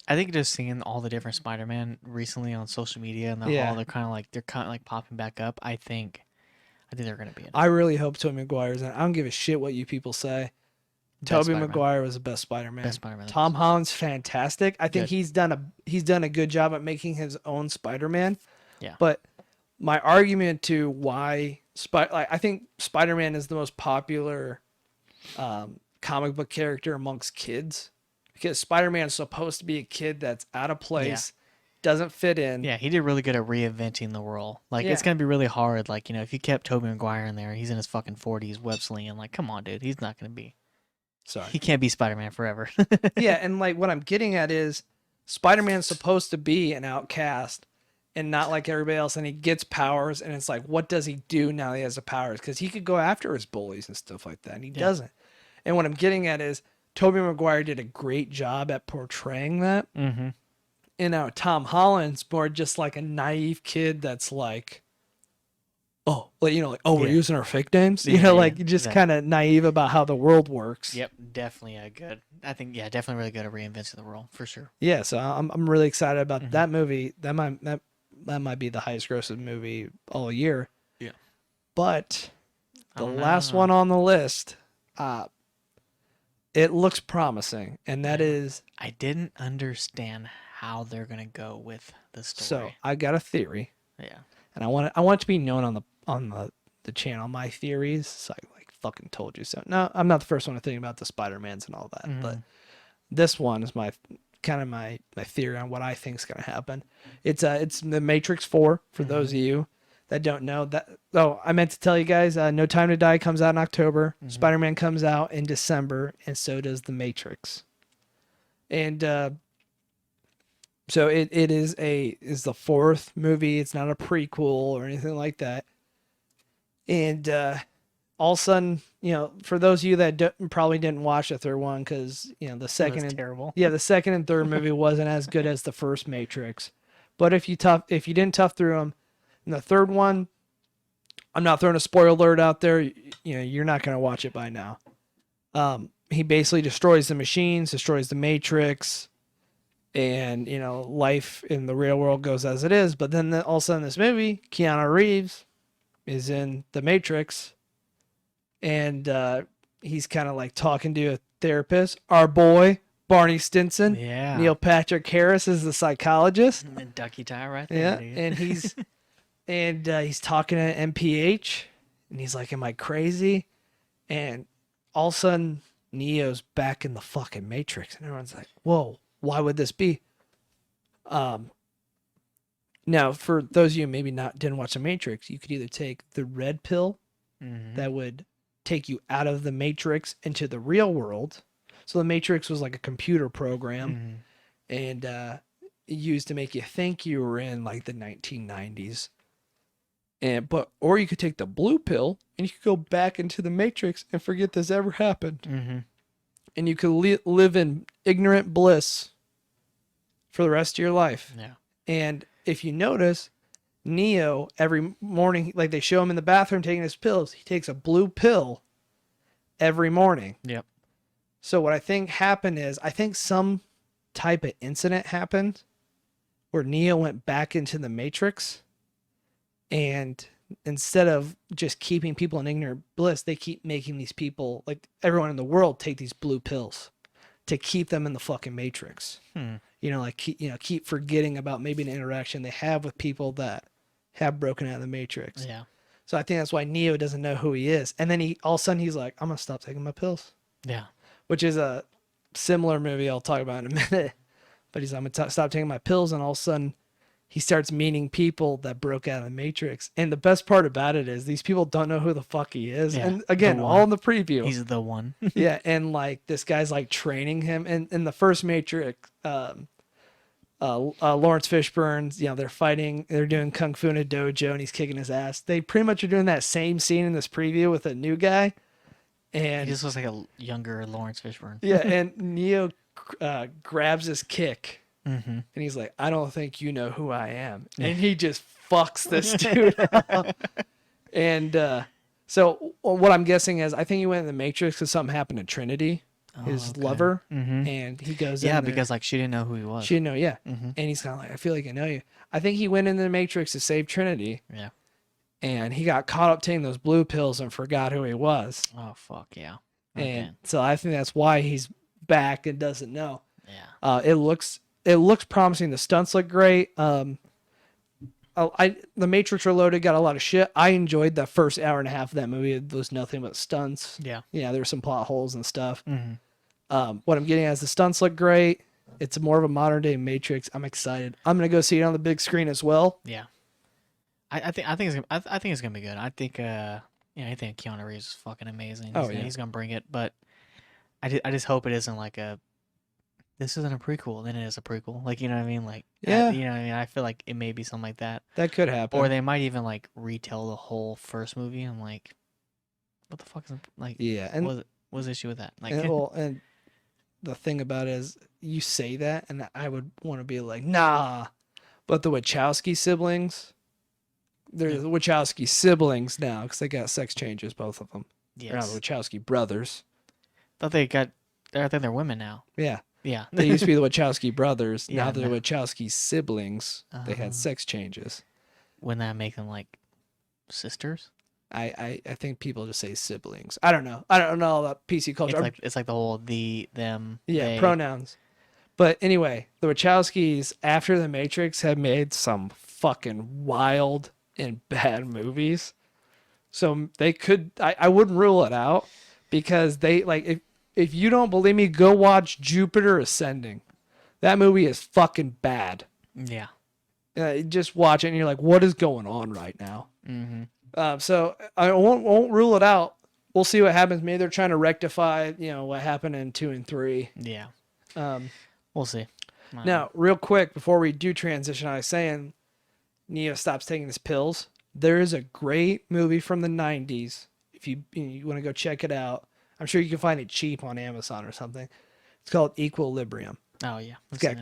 I think just seeing all the different Spider-Man recently on social media and Yeah. they're kind of like popping back up. I think they're gonna be in it. I really hope Tobey Maguire's in it. I don't give a shit what you people say. Best Tobey Spider-Man. Maguire was the best Spider-Man. Best Spider-Man. Tom Holland's fantastic. I think Good. he's done a good job at making his own Spider-Man. Yeah. But my argument to why I think Spider-Man is the most popular comic book character amongst kids because Spider-Man is supposed to be a kid that's out of place, doesn't fit in. Yeah, he did really good at reinventing the role. Like, it's Yeah. gonna be really hard. Like, if you kept Tobey Maguire in there, he's in his fucking 40s, web slinging. Like, come on, dude, he's not gonna be. Sorry. He can't be Spider-Man forever. Yeah, and like what I'm getting at is Spider-Man's supposed to be an outcast and not like everybody else, and he gets powers, and it's like, what does he do now that he has the powers? Because he could go after his bullies and stuff like that, and he doesn't. And what I'm getting at is Tobey Maguire did a great job at portraying that. Mm-hmm. And now Tom Holland's more just like a naive kid that's like, oh, like, we're Yeah. using our fake names, Yeah, like yeah, just exactly. kind of naive about how the world works. Yep, definitely a good. I think definitely really good at reinventing the role for sure. Yeah, so I'm really excited about Mhm. that movie. That might be the highest grossing movie all year. Yeah. But I the don't last know. one on the list, it looks promising, and that is I didn't understand how they're gonna go with the so story. I got a theory, Yeah. and I want it to be known on the channel. My theories, so I like fucking told you so. No, I'm not the first one to think about the Spider-Mans and all that, but this one is my theory on what I think is gonna happen. It's the Matrix 4 for those of you that don't know that. Oh, I meant to tell you guys, No Time to Die comes out in October. Spider-Man comes out in December, and so does the Matrix. And so it is the fourth movie. It's not a prequel or anything like that. And all of a sudden, for those of you that probably didn't watch the third one, because the second and terrible. the second and third movie wasn't as good as the first Matrix. But if you didn't tough through them, in the third one, I'm not throwing a spoiler alert out there. You're not gonna watch it by now. He basically destroys the machines, destroys the Matrix, and life in the real world goes as it is. But then all of a sudden, this movie, Keanu Reeves is in the Matrix, and he's kind of like talking to a therapist. Our boy Barney Stinson, Yeah. Neil Patrick Harris is the psychologist. And then Ducky Tie right there. Yeah, Dude. and he's talking to MPH, and he's like, "Am I crazy?" And all of a sudden, Neo's back in the fucking Matrix, and everyone's like, "Whoa, why would this be?" Now, for those of you who maybe didn't watch the Matrix, you could either take the red pill that would take you out of the Matrix into the real world. So the Matrix was like a computer program, and used to make you think you were in like the 1990s. Or you could take the blue pill and you could go back into the Matrix and forget this ever happened. And you could live in ignorant bliss for the rest of your life. Yeah. And if you notice, Neo, every morning, like they show him in the bathroom taking his pills, he takes a blue pill every morning. Yep. So what I think happened is, I think some type of incident happened where Neo went back into the Matrix, and instead of just keeping people in ignorant bliss, they keep making these people, like everyone in the world, take these blue pills to keep them in the fucking Matrix. Keep forgetting about maybe an interaction they have with people that have broken out of the Matrix. Yeah. So I think that's why Neo doesn't know who he is. And then all of a sudden he's like, I'm going to stop taking my pills. Yeah. Which is a similar movie I'll talk about in a minute. But I'm going to stop taking my pills. And all of a sudden he starts meeting people that broke out of the Matrix. And the best part about it is these people don't know who the fuck he is. Yeah, And again, the all in the preview. He's the one. Yeah. And like this guy's like training him. And in the first Matrix, Lawrence Fishburne's, they're fighting, they're doing Kung Fu in a dojo and he's kicking his ass. They pretty much are doing that same scene in this preview with a new guy. And He just looks like a younger Lawrence Fishburne. yeah, and Neo grabs his kick, Mm-hmm. and he's like, "I don't think you know who I am," and he just fucks this dude up. And so what I'm guessing is, I think he went in the Matrix because something happened to Trinity, his lover, and he goes, Yeah, in there. because like she didn't know who he was. She didn't know, yeah, and he's kind of like, "I feel like I know you." I think he went into the Matrix to save Trinity. Yeah. And he got caught up taking those blue pills and forgot who he was. Oh fuck yeah. And so I think that's why he's back and doesn't know. Yeah. It looks promising. The stunts look great. The Matrix Reloaded got a lot of shit. I enjoyed the first hour and a half of that movie. It was nothing but stunts. Yeah. Yeah, there were some plot holes and stuff. What I'm getting at is the stunts look great. It's more of a modern day Matrix. I'm excited. I'm gonna go see it on the big screen as well. Yeah. I think it's gonna be good. I think I think Keanu Reeves is fucking amazing. He's gonna bring it, but I just hope it isn't like this isn't a prequel, then it is a prequel. Like, you know what I mean? Like, yeah, you know what I mean? I feel like it may be something like that. That could happen. Or they might even like retell the whole first movie. I'm like, what the fuck is like? Yeah, and what's the issue with that? Like, and the thing about it is, you say that, and I would want to be like, nah, but the Wachowski siblings. They're the Wachowski siblings now because they got sex changes, both of them. yes. They're not the Wachowski brothers. I think they're women now. Yeah. Yeah. They used to be the Wachowski brothers. Yeah, Now they're no. Wachowski siblings. They had sex changes. Wouldn't that make them like sisters? I think people just say siblings. I don't know. I don't know all that PC culture. It's like the whole them. Yeah, they. pronouns. But anyway, the Wachowskis, after The Matrix, have made some fucking wild and bad movies. So they could, I wouldn't rule it out, because they, like, if you don't believe me, go watch Jupiter Ascending. That movie is fucking bad. Yeah. Just watch it and you're like, what is going on right now? Mm-hmm. So I won't rule it out. We'll see what happens. Maybe they're trying to rectify, what happened in 2 and 3. Yeah. Um, We'll see. Now, real quick, before we do transition, I was saying Neo stops taking his pills. There is a great movie from the 90s. If you want to go check it out, I'm sure you can find it cheap on Amazon or something. It's called Equilibrium. Oh yeah.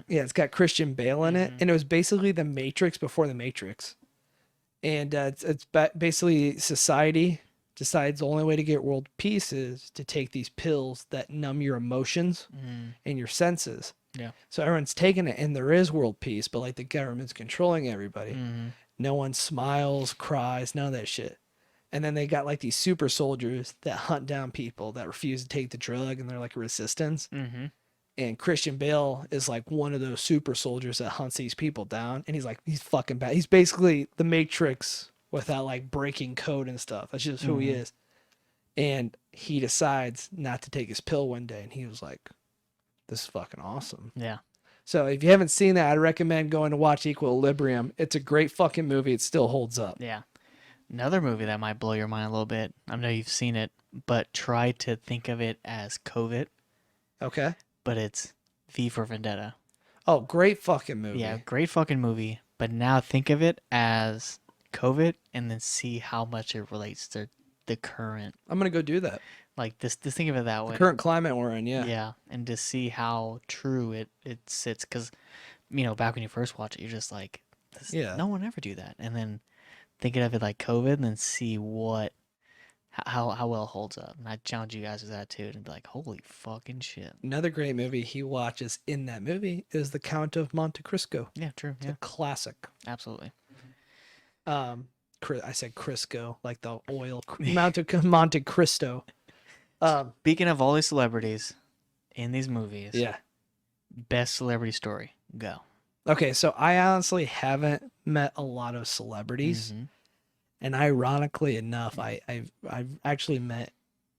It's got Christian Bale in it, and it was basically the Matrix before the Matrix. And it's basically society decides the only way to get world peace is to take these pills that numb your emotions and your senses. Yeah. So everyone's taking it, and there is world peace, but like the government's controlling everybody. Mm-hmm. No one smiles, cries, none of that shit. And then they got like these super soldiers that hunt down people that refuse to take the drug, and they're like resistance. Mm-hmm. And Christian Bale is like one of those super soldiers that hunts these people down, and he's fucking bad. He's basically the Matrix without like breaking code and stuff. That's just who he is. And he decides not to take his pill one day, and he was like, "This is fucking awesome." Yeah. So if you haven't seen that, I'd recommend going to watch Equilibrium. It's a great fucking movie. It still holds up. Yeah. Another movie that might blow your mind a little bit. I know you've seen it, but try to think of it as COVID, Okay. but it's V for Vendetta. Oh, great fucking movie. Yeah, great fucking movie. But now think of it as COVID and then see how much it relates to the current, I'm gonna go do that. like this. Just think of it that way. The current climate we're in. Yeah. Yeah, and to see how true it sits, because back when you first watch it, you're just like, Yeah. no one ever do that, and then thinking of it like COVID, and then see how well it holds up. And I challenge you guys with that too, and be like, holy fucking shit. Another great movie he watches in that movie is The Count of Monte Cristo. Yeah, true. It's Yeah, a classic. absolutely. I said Crisco, like the oil. Monte Cristo. Speaking of all these celebrities in these movies, Yeah. best celebrity story, go. Okay, so I honestly haven't met a lot of celebrities, Mhm. and ironically enough, I've actually met a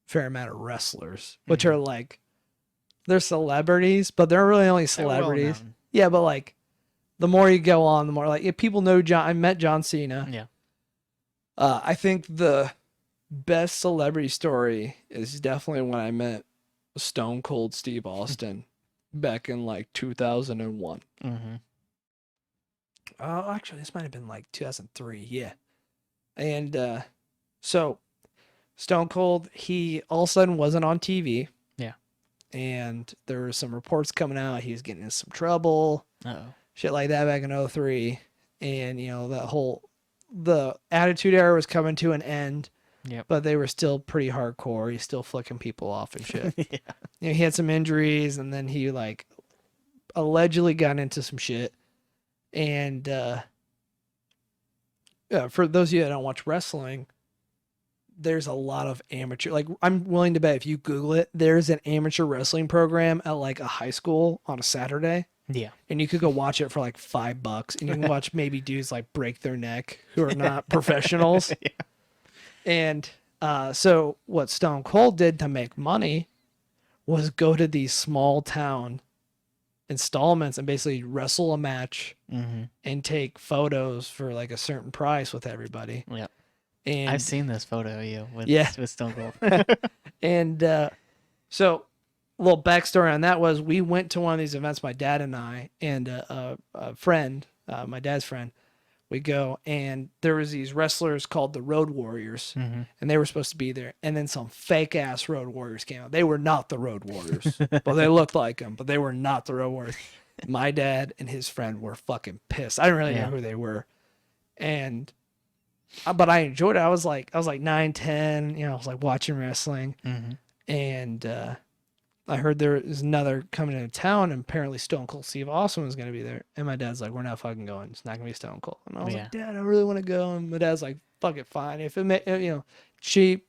fair amount of wrestlers, which are like they're celebrities, but they're really only They're well celebrities. known. Yeah, but like the more you go on, the more like if people know John. I met John Cena. Yeah. I think the best celebrity story is definitely when I met Stone Cold Steve Austin back in like 2001. Mm-hmm. Oh, actually, this might have been like 2003. Yeah. And so Stone Cold, he all of a sudden wasn't on TV. Yeah. And there were some reports coming out. He was getting in some trouble, Uh-oh. shit like that back in '03. And, the Attitude Era was coming to an end. Yep. But they were still pretty hardcore. He's still flicking people off and shit. Yeah. He had some injuries, and then he like allegedly got into some shit. And for those of you that don't watch wrestling, there's a lot of amateur. Like I'm willing to bet if you Google it, there's an amateur wrestling program at like a high school on a Saturday. Yeah. And you could go watch it for like $5, and you can watch maybe dudes like break their neck who are not professionals. Yeah. And so what Stone Cold did to make money was go to these small town installments and basically wrestle a match Mm-hmm. and take photos for like a certain price with everybody. Yep. And I've seen this photo of you with Stone Cold. and so a little backstory on that was we went to one of these events, my dad and I, and a friend, my dad's friend. We go, and there was these wrestlers called the Road Warriors, Mm-hmm. and they were supposed to be there. And then some fake ass Road Warriors came out. They were not the Road Warriors, well, they looked like them, but they were not the Road Warriors. My dad and his friend were fucking pissed. I didn't really know who they were, and but I enjoyed it. I was like 9, 10. I was like watching wrestling, Mm-hmm. and I heard there is another coming into town, and apparently Stone Cold Steve Austin was going to be there. And my dad's like, we're not fucking going. It's not going to be Stone Cold. And I was like, Dad, I really want to go. And my dad's like, fuck it, fine. If it, cheap,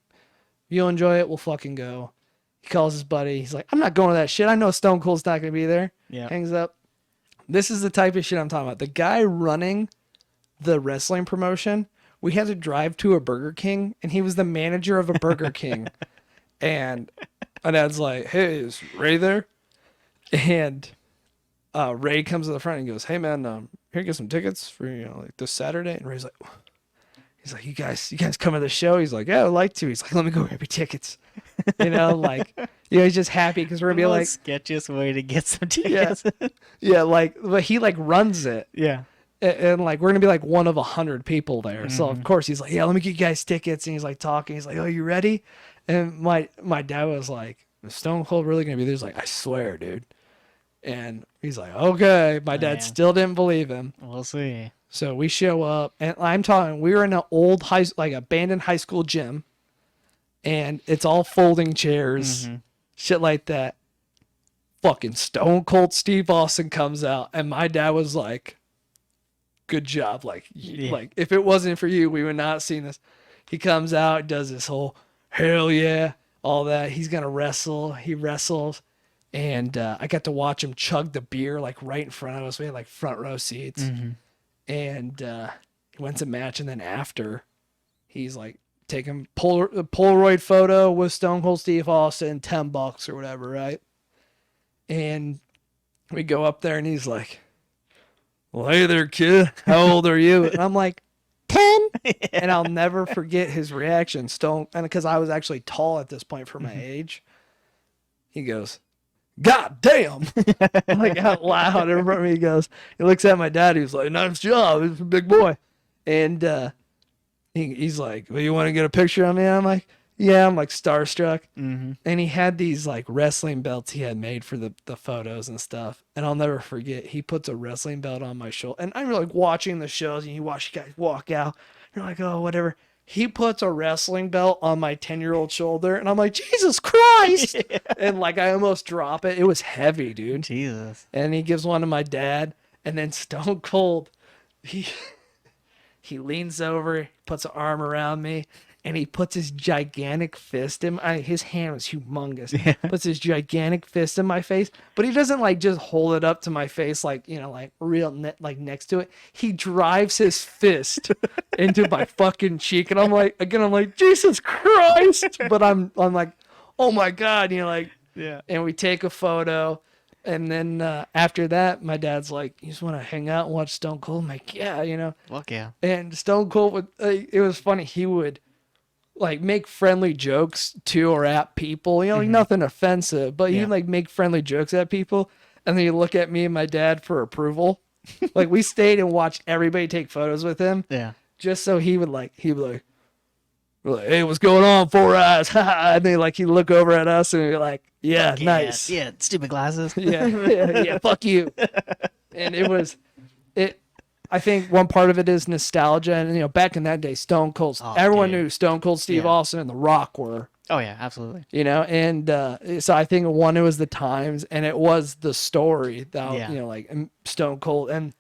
you'll enjoy it, we'll fucking go. He calls his buddy. He's like, I'm not going to that shit. I know Stone Cold's not going to be there. Yeah. Hangs up. This is the type of shit I'm talking about. The guy running the wrestling promotion, we had to drive to a Burger King, and he was the manager of a Burger King. And my dad's like, hey, is Ray there? And Ray comes to the front and goes, hey, man, here, get some tickets for, like this Saturday. And Ray's like, you guys come to the show? He's like, yeah, I'd like to. He's like, let me go grab your tickets. He's just happy because we're going to be like. Sketchiest way to get some tickets. Yeah, but he like runs it. Yeah. And like we're gonna be like one of 100 people there, so of course he's like, yeah, let me get you guys tickets, and he's like talking, he's like, oh, you ready? And my dad was like, is Stone Cold really gonna be there? He's like, I swear, dude. And he's like, okay. My dad still didn't believe him. We'll see. So we show up, and I'm talking, we were in an old abandoned high school gym, and it's all folding chairs, shit like that. fucking Stone Cold Steve Austin comes out, and my dad was like, good job. Like, Yeah. like if it wasn't for you, we would not have seen this. He comes out, does this whole hell yeah, all that. He's gonna wrestle. He wrestles, and I got to watch him chug the beer like right in front of us. We had like front row seats, and he went to match, and then after, he's like taking a Polaroid photo with Stone Cold Steve Austin, $10 or whatever, right? And we go up there, and he's like, well, hey there, kid. How old are you? And I'm like, 10. And I'll never forget his reaction. And because I was actually tall at this point for my age, he goes, God damn. Like out loud in front of me. He looks at my dad. He's like, nice job. He's a big boy. And he's like, well, you want to get a picture of me? I'm like, yeah. I'm like starstruck. And he had these like wrestling belts he had made for the photos and stuff. And I'll never forget, he puts a wrestling belt on my shoulder. And I'm like watching the shows, and you watch guys walk out. You're like, oh, whatever. He puts a wrestling belt on my 10-year-old shoulder. And I'm like, Jesus Christ. And like, I almost drop it. It was heavy, dude. Jesus. And he gives one to my dad. And then Stone Cold, he leans over, puts an arm around me, and he puts his gigantic fist in his hand was humongous. Yeah. Puts his gigantic fist in my face, but he doesn't like just hold it up to my face like, you know, like real like next to it. He drives his fist into my fucking cheek, and I'm like, Jesus Christ. But I'm like, oh my God, you know, like, Yeah. and we take a photo. And then after that, my dad's like, you just want to hang out and watch Stone Cold? I'm like, yeah, you know. Fuck yeah. And Stone Cold would, it was funny. He would like make friendly jokes to or at people, you know, like nothing offensive, but he'd like make friendly jokes at people. And then he'd look at me and my dad for approval. Like we stayed and watched everybody take photos with him. Yeah. Just so he would like, hey, what's going on, Four Eyes? And then like he'd look over at us and be like, yeah, nice. Yeah, stupid glasses. Yeah, fuck you. And I think one part of it is nostalgia, and you know, back in that day, Stone Cold, everyone knew Stone Cold Steve Austin and The Rock were. Oh yeah, absolutely. You know, and so I think one, it was the times, and it was the story that you know, like Stone Cold and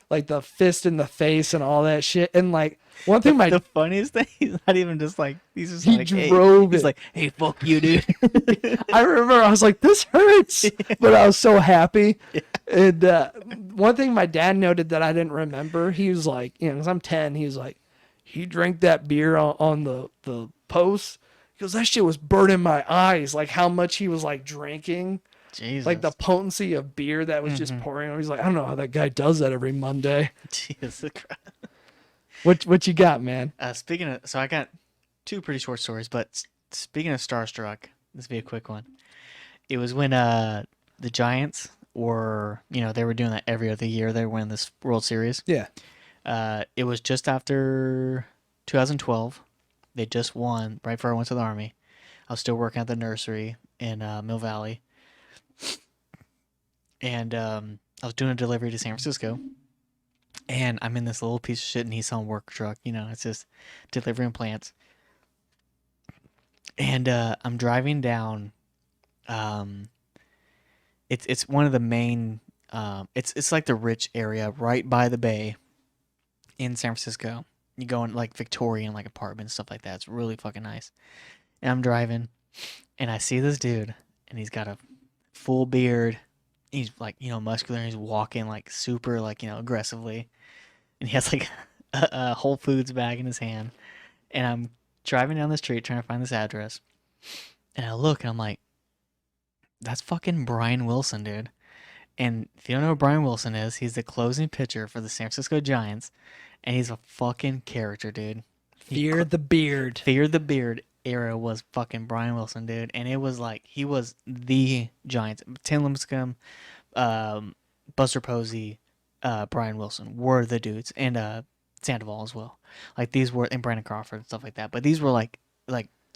like the fist in the face and all that shit, and like one thing The funniest thing, he's not even just like, he's just like, he's like, hey, fuck you, dude. I remember I was like, this hurts, but I was so happy. And one thing my dad noted that I didn't remember, he was like, you know, because I'm 10, he was like, he drank that beer on the post. He goes, that shit was burning my eyes, like how much he was like drinking. Jesus. Like the potency of beer that was just pouring. He's like, I don't know how that guy does that every Monday. Jesus Christ. What you got, man? So I got two pretty short stories, but speaking of starstruck, this will be a quick one. It was when the Giants were, you know, they were doing that every other year. They were winning this World Series. Yeah. It was just after 2012. They just won right before I went to the Army. I was still working at the nursery in Mill Valley. And I was doing a delivery to San Francisco. And I'm in this little piece of shit Nissan work truck. You know, it's just delivering plants. And I'm driving down. It's one of the main. It's like the rich area right by the bay in San Francisco. You go in like Victorian like apartments, stuff like that. It's really fucking nice. And I'm driving, and I see this dude, and he's got a full beard. He's like, you know, muscular, and he's walking like super like, you know, aggressively. And he has like a Whole Foods bag in his hand. And I'm driving down the street trying to find this address. And I look and I'm like, that's fucking Brian Wilson, dude. And if you don't know who Brian Wilson is, he's the closing pitcher for the San Francisco Giants. And he's a fucking character, dude. Fear the beard. Fear the beard era was fucking Brian Wilson, dude. And it was like, he was the Giants. Tim Lincecum, Buster Posey, Brian Wilson were the dudes. And Sandoval as well. Like these were, and Brandon Crawford and stuff like that. But these were like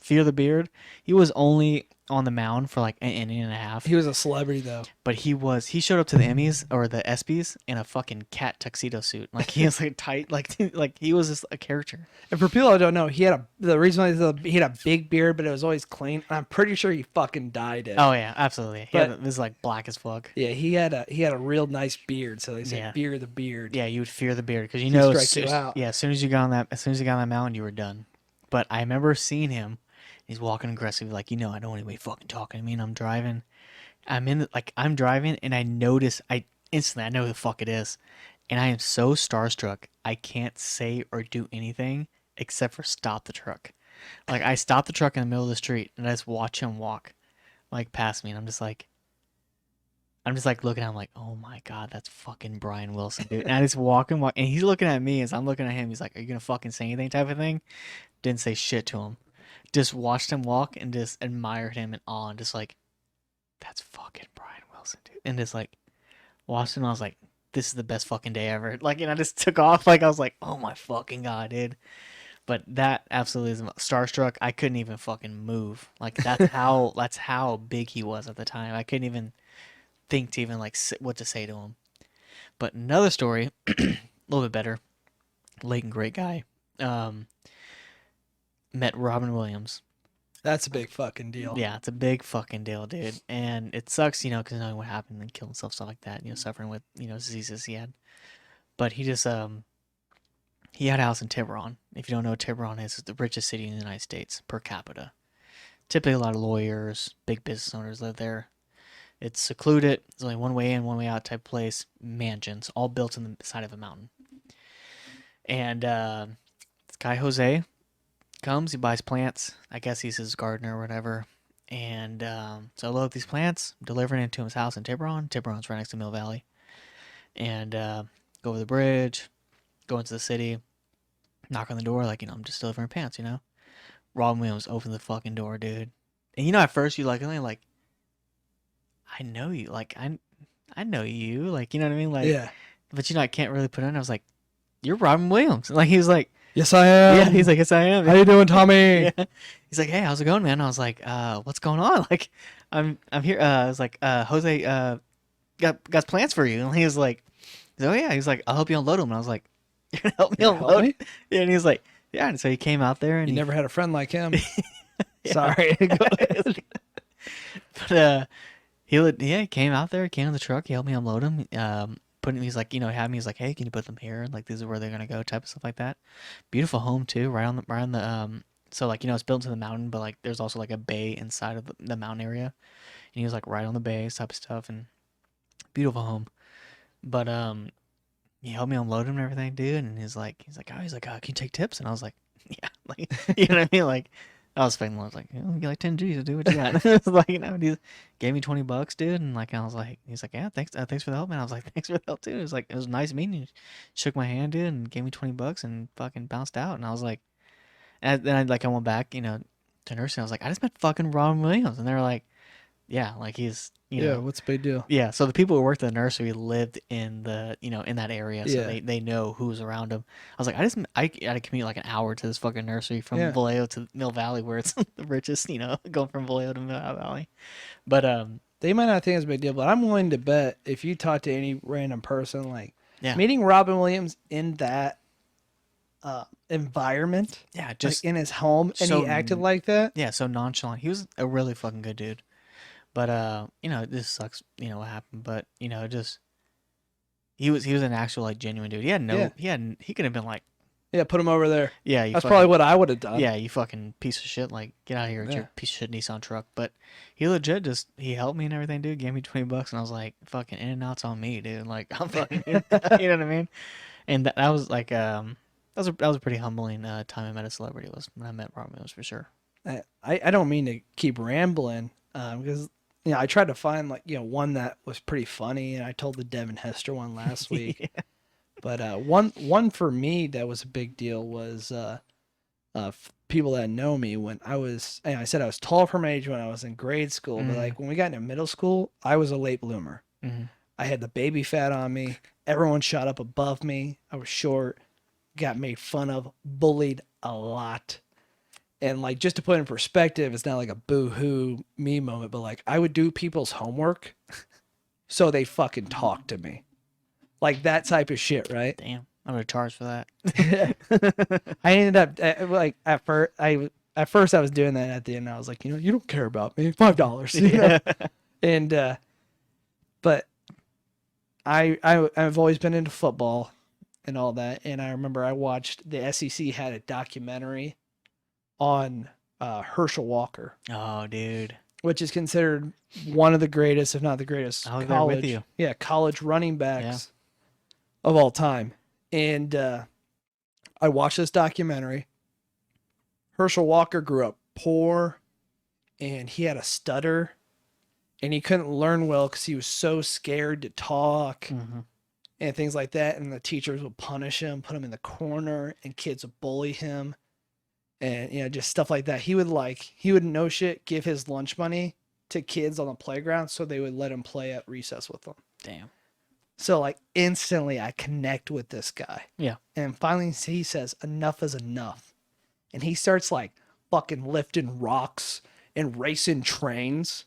Fear the Beard. He was only on the mound for like an inning and a half. He was a celebrity though. But he showed up to the Emmys or the ESPYs in a fucking cat tuxedo suit. Like he was like tight, like he was just a character. And for people that don't know, the reason why he had a big beard, but it was always clean. I'm pretty sure he fucking dyed it. Oh yeah, absolutely. But- This is like black as fuck. Yeah, he had a real nice beard, so they say Yeah. fear the beard. Yeah, you would fear the beard because you He'd know strike you out. yeah, as soon as you got on that mountain, you were done. But I remember seeing him. He's walking aggressively, like, I don't want anybody fucking talking to me, and I'm driving. I'm driving, and I instantly know who the fuck it is, and I am so starstruck. I can't say or do anything except for stop the truck. Like I stop the truck in the middle of the street, and I just watch him walk, like past me, and I'm just like looking at him, like, oh my god, that's fucking Brian Wilson, dude. And I just walk, and he's looking at me as I'm looking at him. He's like, "Are you gonna fucking say anything?" Type of thing. Didn't say shit to him. Just watched him walk and just admired him in awe, and just like, that's fucking Brian Wilson, dude. And just like watched him, I was like, this is the best fucking day ever. Like, and I just took off. Like, I was like, oh my fucking god, dude. But that absolutely is starstruck. I couldn't even fucking move. Like that's how big he was at the time. I couldn't even think to even like what to say to him. But another story, a little bit better. Late and great guy. Met Robin Williams. That's a big fucking deal. Yeah, it's a big fucking deal, dude. And it sucks, because knowing what happened and killed himself, stuff like that, suffering with, diseases he had. But he just, he had a house in Tiburon. If you don't know what Tiburon is, it's the richest city in the United States per capita. Typically, a lot of lawyers, big business owners live there. It's secluded. There's only one way in, one way out type place. Mansions, all built in the side of a mountain. And this guy, Jose, comes, he buys plants. I guess he's his gardener or whatever. And so I load up these plants, delivering it to his house in Tiburon. Tiburon's right next to Mill Valley. And go over the bridge, go into the city, knock on the door, like, I'm just delivering plants, Robin Williams opened the fucking door, dude. And at first you like, I know you, like, I know you, like, you know what I mean? Like, Yeah. But I can't really put it on. I was like, you're Robin Williams. Like, he was like, Yes, I am. yeah, he's like, yes, I am. How you doing, Tommy? Yeah. He's like, hey, how's it going, man? I was like, what's going on? Like, I'm here. I was like, Jose, got plans for you. And he was like, oh yeah. He's like, I'll help you unload them. And I was like, you're gonna help me unload? Yeah. And he was like, yeah. And so he came out there, and You never had a friend like him. Yeah. Sorry. Go ahead. But he came out there, came in the truck, he helped me unload them. He's like, had me. He's like, hey, can you put them here? Like, this is where they're gonna go, type of stuff like that. Beautiful home too, right on the so like, it's built into the mountain, but like there's also like a bay inside of the mountain area, and he was like right on the bay, type of stuff, and beautiful home. But he helped me unload him and everything, dude. And he's like, can you take tips? And I was like, yeah, like, you know what I mean? Like, I was expecting, I was like, get like 10 G's to do what you got. It's like, he gave me $20, dude. And like, I was like, he's like, yeah, thanks for the help, man. I was like, thanks for the help too. It was like, it was nice meeting you. Shook my hand, dude, and gave me $20 and fucking bounced out. And I was like, and then I went back, to nursing. I was like, I just met fucking Robin Williams. And they were like, yeah, like he's, Yeah, what's the big deal? yeah. So the people who worked at the nursery lived in the, in that area. So Yeah. they know who's around them. I was like, I had to commute like an hour to this fucking nursery from Yeah. Vallejo to Mill Valley, where it's the richest, going from Vallejo to Mill Valley. But, They might not think it's a big deal, but I'm willing to bet if you talk to any random person, like yeah, meeting Robin Williams in that environment, yeah, just just, in his home, and so he acted like that. yeah, so nonchalant. He was a really fucking good dude. But, this sucks, what happened. But, just, he was an actual, like, genuine dude. He could have been like, Yeah, put him over there. yeah, you That's fucking, probably what I would have done. yeah, you fucking piece of shit. Like, get out of here with Yeah. your piece of shit Nissan truck. But he legit he helped me and everything, dude. Gave me $20, and I was like, fucking in and out's on me, dude. Like, I'm fucking, you know what I mean? And that was like, that was a pretty humbling time I met a celebrity. Was when I met Robin Williams, for sure. I don't mean to keep rambling because I tried to find one that was pretty funny, and I told the Devin Hester one last week. Yeah. But one for me that was a big deal was people that know me when I said I was tall for my age when I was in grade school, but like when we got into middle school, I was a late bloomer. Mm-hmm. I had the baby fat on me. Everyone shot up above me. I was short, got made fun of, bullied a lot. And like, just to put in perspective, it's not like a boo-hoo me moment, but like, I would do people's homework so they fucking talk to me. Like that type of shit, right? Damn, I'm gonna charge for that. I ended up like at first I was doing that. At the end I was like, you don't care about me. $5, you know. And but I've always been into football and all that. And I remember I watched the SEC had a documentary on Herschel Walker, Oh, dude. which is considered one of the greatest, if not the greatest, I was there with you. college running backs of all time. And I watched this documentary. Herschel Walker grew up poor, and he had a stutter, and he couldn't learn well because he was so scared to talk and things like that. And the teachers would punish him, put him in the corner, and kids would bully him, and just stuff like that. He would no shit give his lunch money to kids on the playground so they would let him play at recess with them. Damn. So like instantly I connect with this guy. Yeah. And finally he says enough is enough. And he starts like fucking lifting rocks and racing trains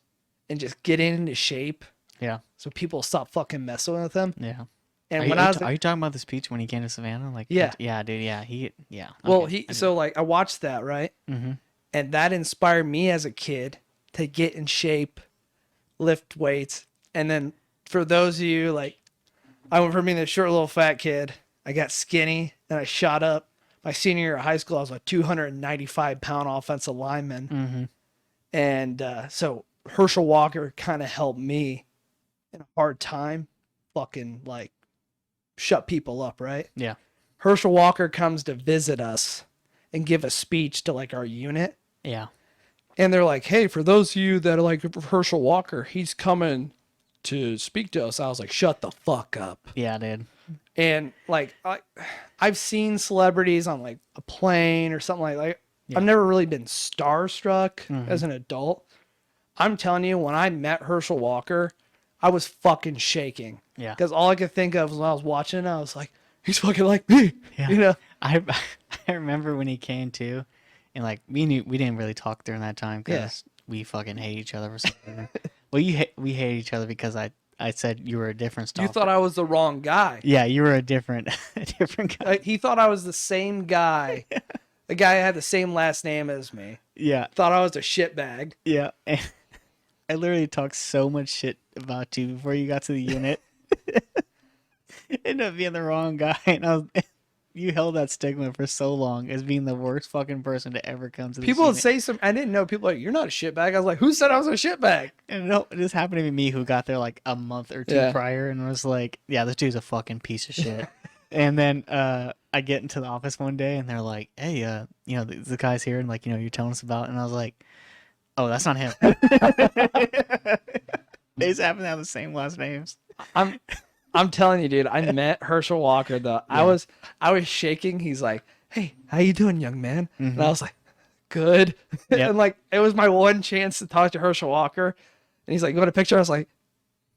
and just getting into shape. Yeah. So people stop fucking messing with him. Yeah. And are when are you talking about the speech when he came to Savannah? Like, yeah, yeah, dude, yeah, yeah. Well, Okay, so like I watched that, right? Mm-hmm. And that inspired me as a kid to get in shape, lift weights, and then for those of you like, I went from being a short little fat kid, I got skinny, and I shot up. My senior year of high school, I was a 295-pound offensive lineman. Mm-hmm. And so Herschel Walker kind of helped me in a hard time fucking like shut people up, right? Yeah. Herschel Walker comes to visit us and give a speech to like our unit. Yeah. And they're like, hey, for those of you that are like Herschel Walker, he's coming to speak to us. I was like, shut the fuck up. Yeah, dude. And like, I've seen celebrities on like a plane or something like that. Yeah. I've never really been starstruck as an adult. I'm telling you, when I met Herschel Walker, I was fucking shaking. Yeah. Because all I could think of when I was watching it, I was like, he's fucking like me. Yeah. You know? I remember when he came to, and like we didn't really talk during that time because we fucking hate each other for some reason. Well, we hate each other because I said you were a different stalker. You thought I was the wrong guy. Yeah, you were a different guy. He thought I was the same guy. The guy had the same last name as me. Yeah. Thought I was a shitbag. Yeah. And I literally talked so much shit about you before you got to the unit. Ended up being the wrong guy, and you held that stigma for so long as being the worst fucking person to ever come to this People would unit. say I didn't know. People were like, you're not a shitbag. I was like, who said I was a shitbag? And no, this happened to me who got there like a month or two prior and was like, yeah, this dude's a fucking piece of shit. And then I get into the office one day and they're like, hey, the guy's here and like, you're telling us about, and I was like, oh, that's not him. They just happen to have the same last names. I'm telling you, dude, I met Herschel Walker though. Yeah. I was shaking. He's like, hey, how you doing, young man? And I was like, good. Yep. And like, it was my one chance to talk to Herschel Walker. And he's like, you want a picture? I was like,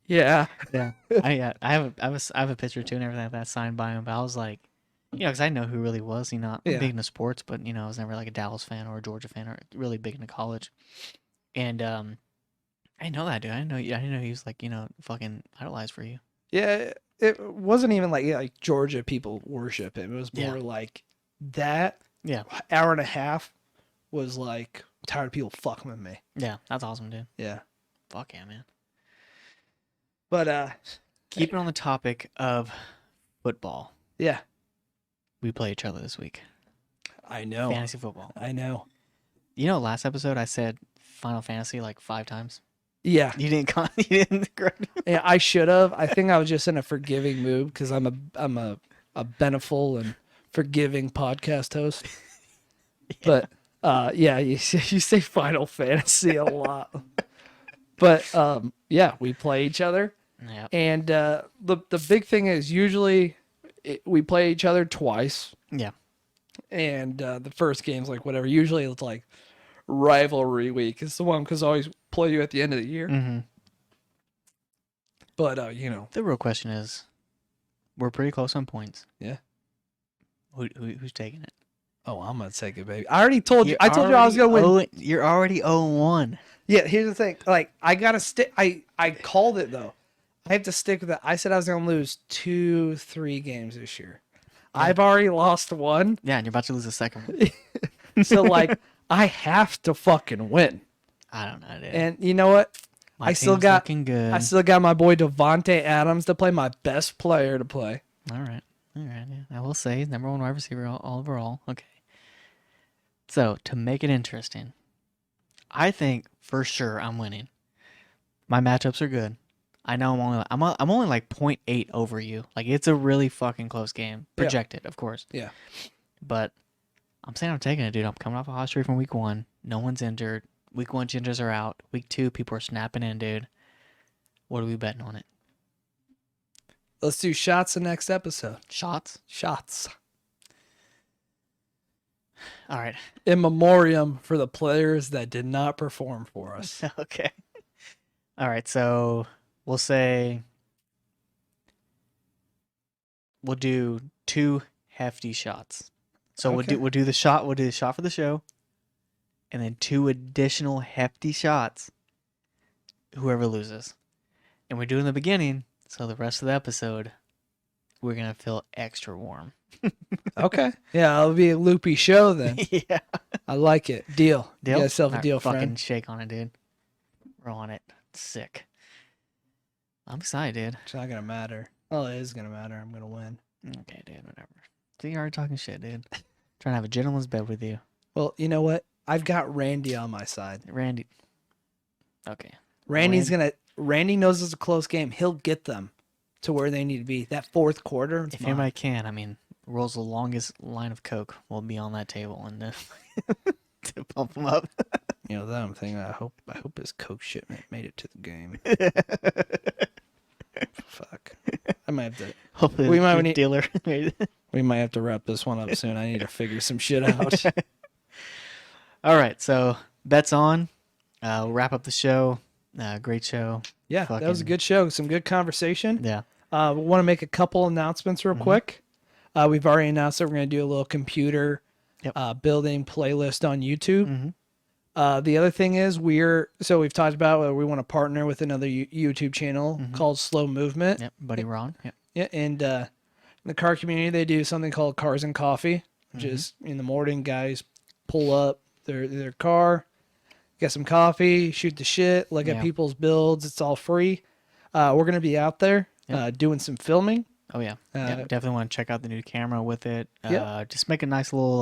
yeah. Yeah. I have a picture too and everything like that signed by him. But I was like, because I know who he really was. I'm big into sports, but I was never like a Dallas fan or a Georgia fan or really big into college. And I know that dude. I didn't know he was like fucking idolized for you. Yeah, it wasn't even like Georgia people worship him. It was more like that. Yeah. Hour and a half was like tired of people fucking with me. Yeah, that's awesome, dude. Yeah. Fuck yeah, man. But keeping on the topic of football. Yeah. We play each other this week. I know. Fantasy football. I know. Last episode I said Final Fantasy like 5 times. Yeah. You didn't correct me. Yeah, I should have. I think I was just in a forgiving mood because I'm a beneficial and forgiving podcast host. Yeah. But you say Final Fantasy a lot. But we play each other. Yep. And the big thing is usually we play each other twice. Yeah. And the first game's like whatever. Usually it's like rivalry week. It's the one because I always play you at the end of the year. Mm-hmm. But the real question is, we're pretty close on points. Yeah. Who's taking it? Oh, I'm gonna take it, baby. I already told you. I told you I was gonna win. You're already 0-1. Yeah, here's the thing. Like, I gotta stick. I called it though. I have to stick with it. I said I was gonna lose 2-3 games this year. I've already lost one. Yeah, and you're about to lose the second one. So like, I have to fucking win. I don't know, dude. And you know what? My I still team's got. looking good. I still got my boy Devontae Adams to play. My best player to play. All right. Yeah. I will say number 1 wide receiver all overall. Okay. So to make it interesting, I think for sure I'm winning. My matchups are good. I know I'm only like 0.8 over you. Like it's a really fucking close game. Projected, of course. Yeah. But I'm saying I'm taking it, dude. I'm coming off a hot streak from week 1. No one's injured. Week 1 gingers are out. Week 2 people are snapping in, dude. What are we betting on it? Let's do shots the next episode. Shots? Shots. All right. In memoriam for the players that did not perform for us. Okay. All right. So we'll say we'll do 2 hefty shots. So Okay. we'll do the shot for the show, and then 2 additional hefty shots. Whoever loses, and we do in the beginning, so the rest of the episode we're gonna feel extra warm. Okay. Yeah, it'll be a loopy show then. Yeah. I like it. Deal. Deal? You got yourself a Alright, deal, fucking friend. shake on it, dude. We're on it. Sick. I'm excited, dude. It's not gonna matter. Well, it is gonna matter. I'm gonna win. Okay, dude, whatever. See, you're already talking shit, dude. Trying to have a gentleman's bed with you. Well, you know what? I've got Randy on my side. Randy. Okay. Randy knows it's a close game. He'll get them to where they need to be. That fourth quarter. If anybody can, I mean, world's the longest line of Coke will be on that table and to pump them up. You know that I'm thinking. I hope his Coke shipment made it to the game. Fuck. I might have to. Hopefully, We might your need- dealer. We might have to wrap this one up soon. I need to figure some shit out. All right, so bets on. We'll wrap up the show. Great show. Yeah, that was a Fucking- good show. Some good conversation. Yeah. We want to make a couple announcements real quick. We've already announced that we're going to do a little computer building playlist on YouTube. Mhm. The other thing is we've talked about we want to partner with another YouTube channel called Slow Movement. Yep. Buddy Ron. Yep. Yeah, and in the car community, they do something called Cars and Coffee, which is in the morning, guys pull up their car, get some coffee, shoot the shit, look at Yeah. people's builds. It's all free. We're going to be out there doing some filming. Oh yeah. Yep, definitely want to check out the new camera with it. Yep. Just make a nice little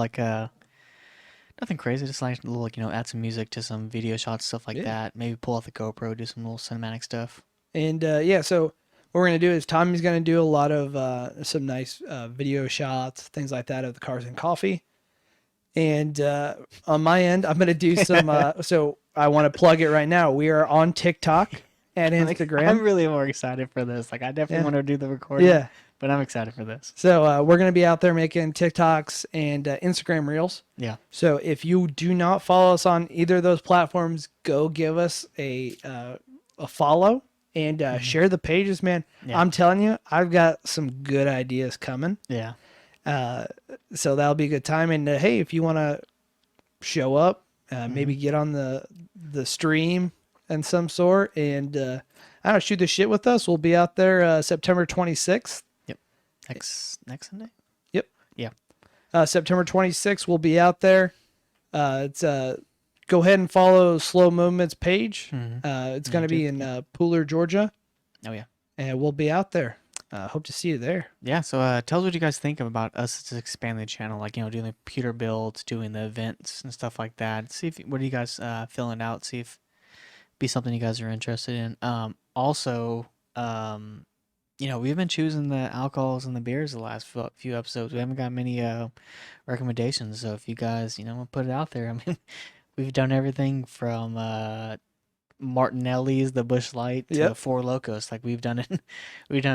nothing crazy, just like a little add some music to some video shots, stuff like that. Maybe pull out the GoPro, do some little cinematic stuff. And so what we're going to do is Tommy's going to do a lot of some nice video shots, things like that of the Cars and Coffee. And on my end, I'm going to do some, so I want to plug it right now. We are on TikTok and Instagram. I'm really more excited for this. Like I definitely want to do the recording. Yeah. But I'm excited for this. So we're going to be out there making TikToks and Instagram Reels. Yeah. So if you do not follow us on either of those platforms, go give us a follow and share the pages, man. Yeah. I'm telling you, I've got some good ideas coming. Yeah. So that'll be a good time. And hey, if you want to show up, maybe get on the stream and some sort and I don't know, shoot the shit with us. We'll be out there September 26th. Next Sunday? Yep. Yeah. September 26th, we'll be out there. It's go ahead and follow Slow Movements page. It's going to be in Pooler, Georgia, Oh yeah. and we'll be out there. Hope to see you there. Yeah, so tell us what you guys think about us to expand the channel, like doing the computer builds, doing the events and stuff like that. See if what are you guys filling out? See if be something you guys are interested in. Also, we've been choosing the alcohols and the beers the last few episodes. We haven't got many recommendations, so if you guys want to put it out there, I mean, we've done everything from Martinelli's, the Bush Light, to Four Locos. Like we've done it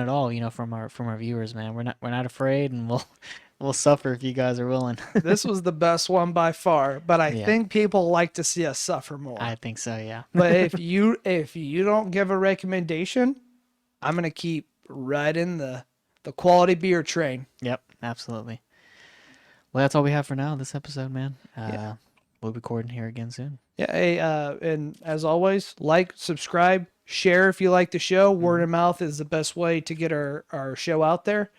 all. From our viewers, man. We're not afraid, and we'll suffer if you guys are willing. This was the best one by far, but I think people like to see us suffer more. I think so, yeah. But if you don't give a recommendation, I'm gonna keep riding the quality beer train. Yep, absolutely. Well, that's all we have for now. This episode, man. Yeah. We'll be recording here again soon. Yeah. Hey, and as always, like, subscribe, share if you like the show. Word of mouth is the best way to get our show out there.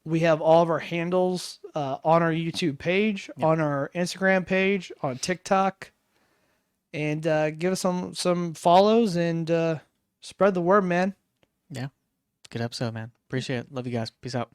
We have all of our handles on our YouTube page, on our Instagram page, on TikTok, and give us some follows and spread the word, man. Yeah. Good episode, man. Appreciate it. Love you guys. Peace out.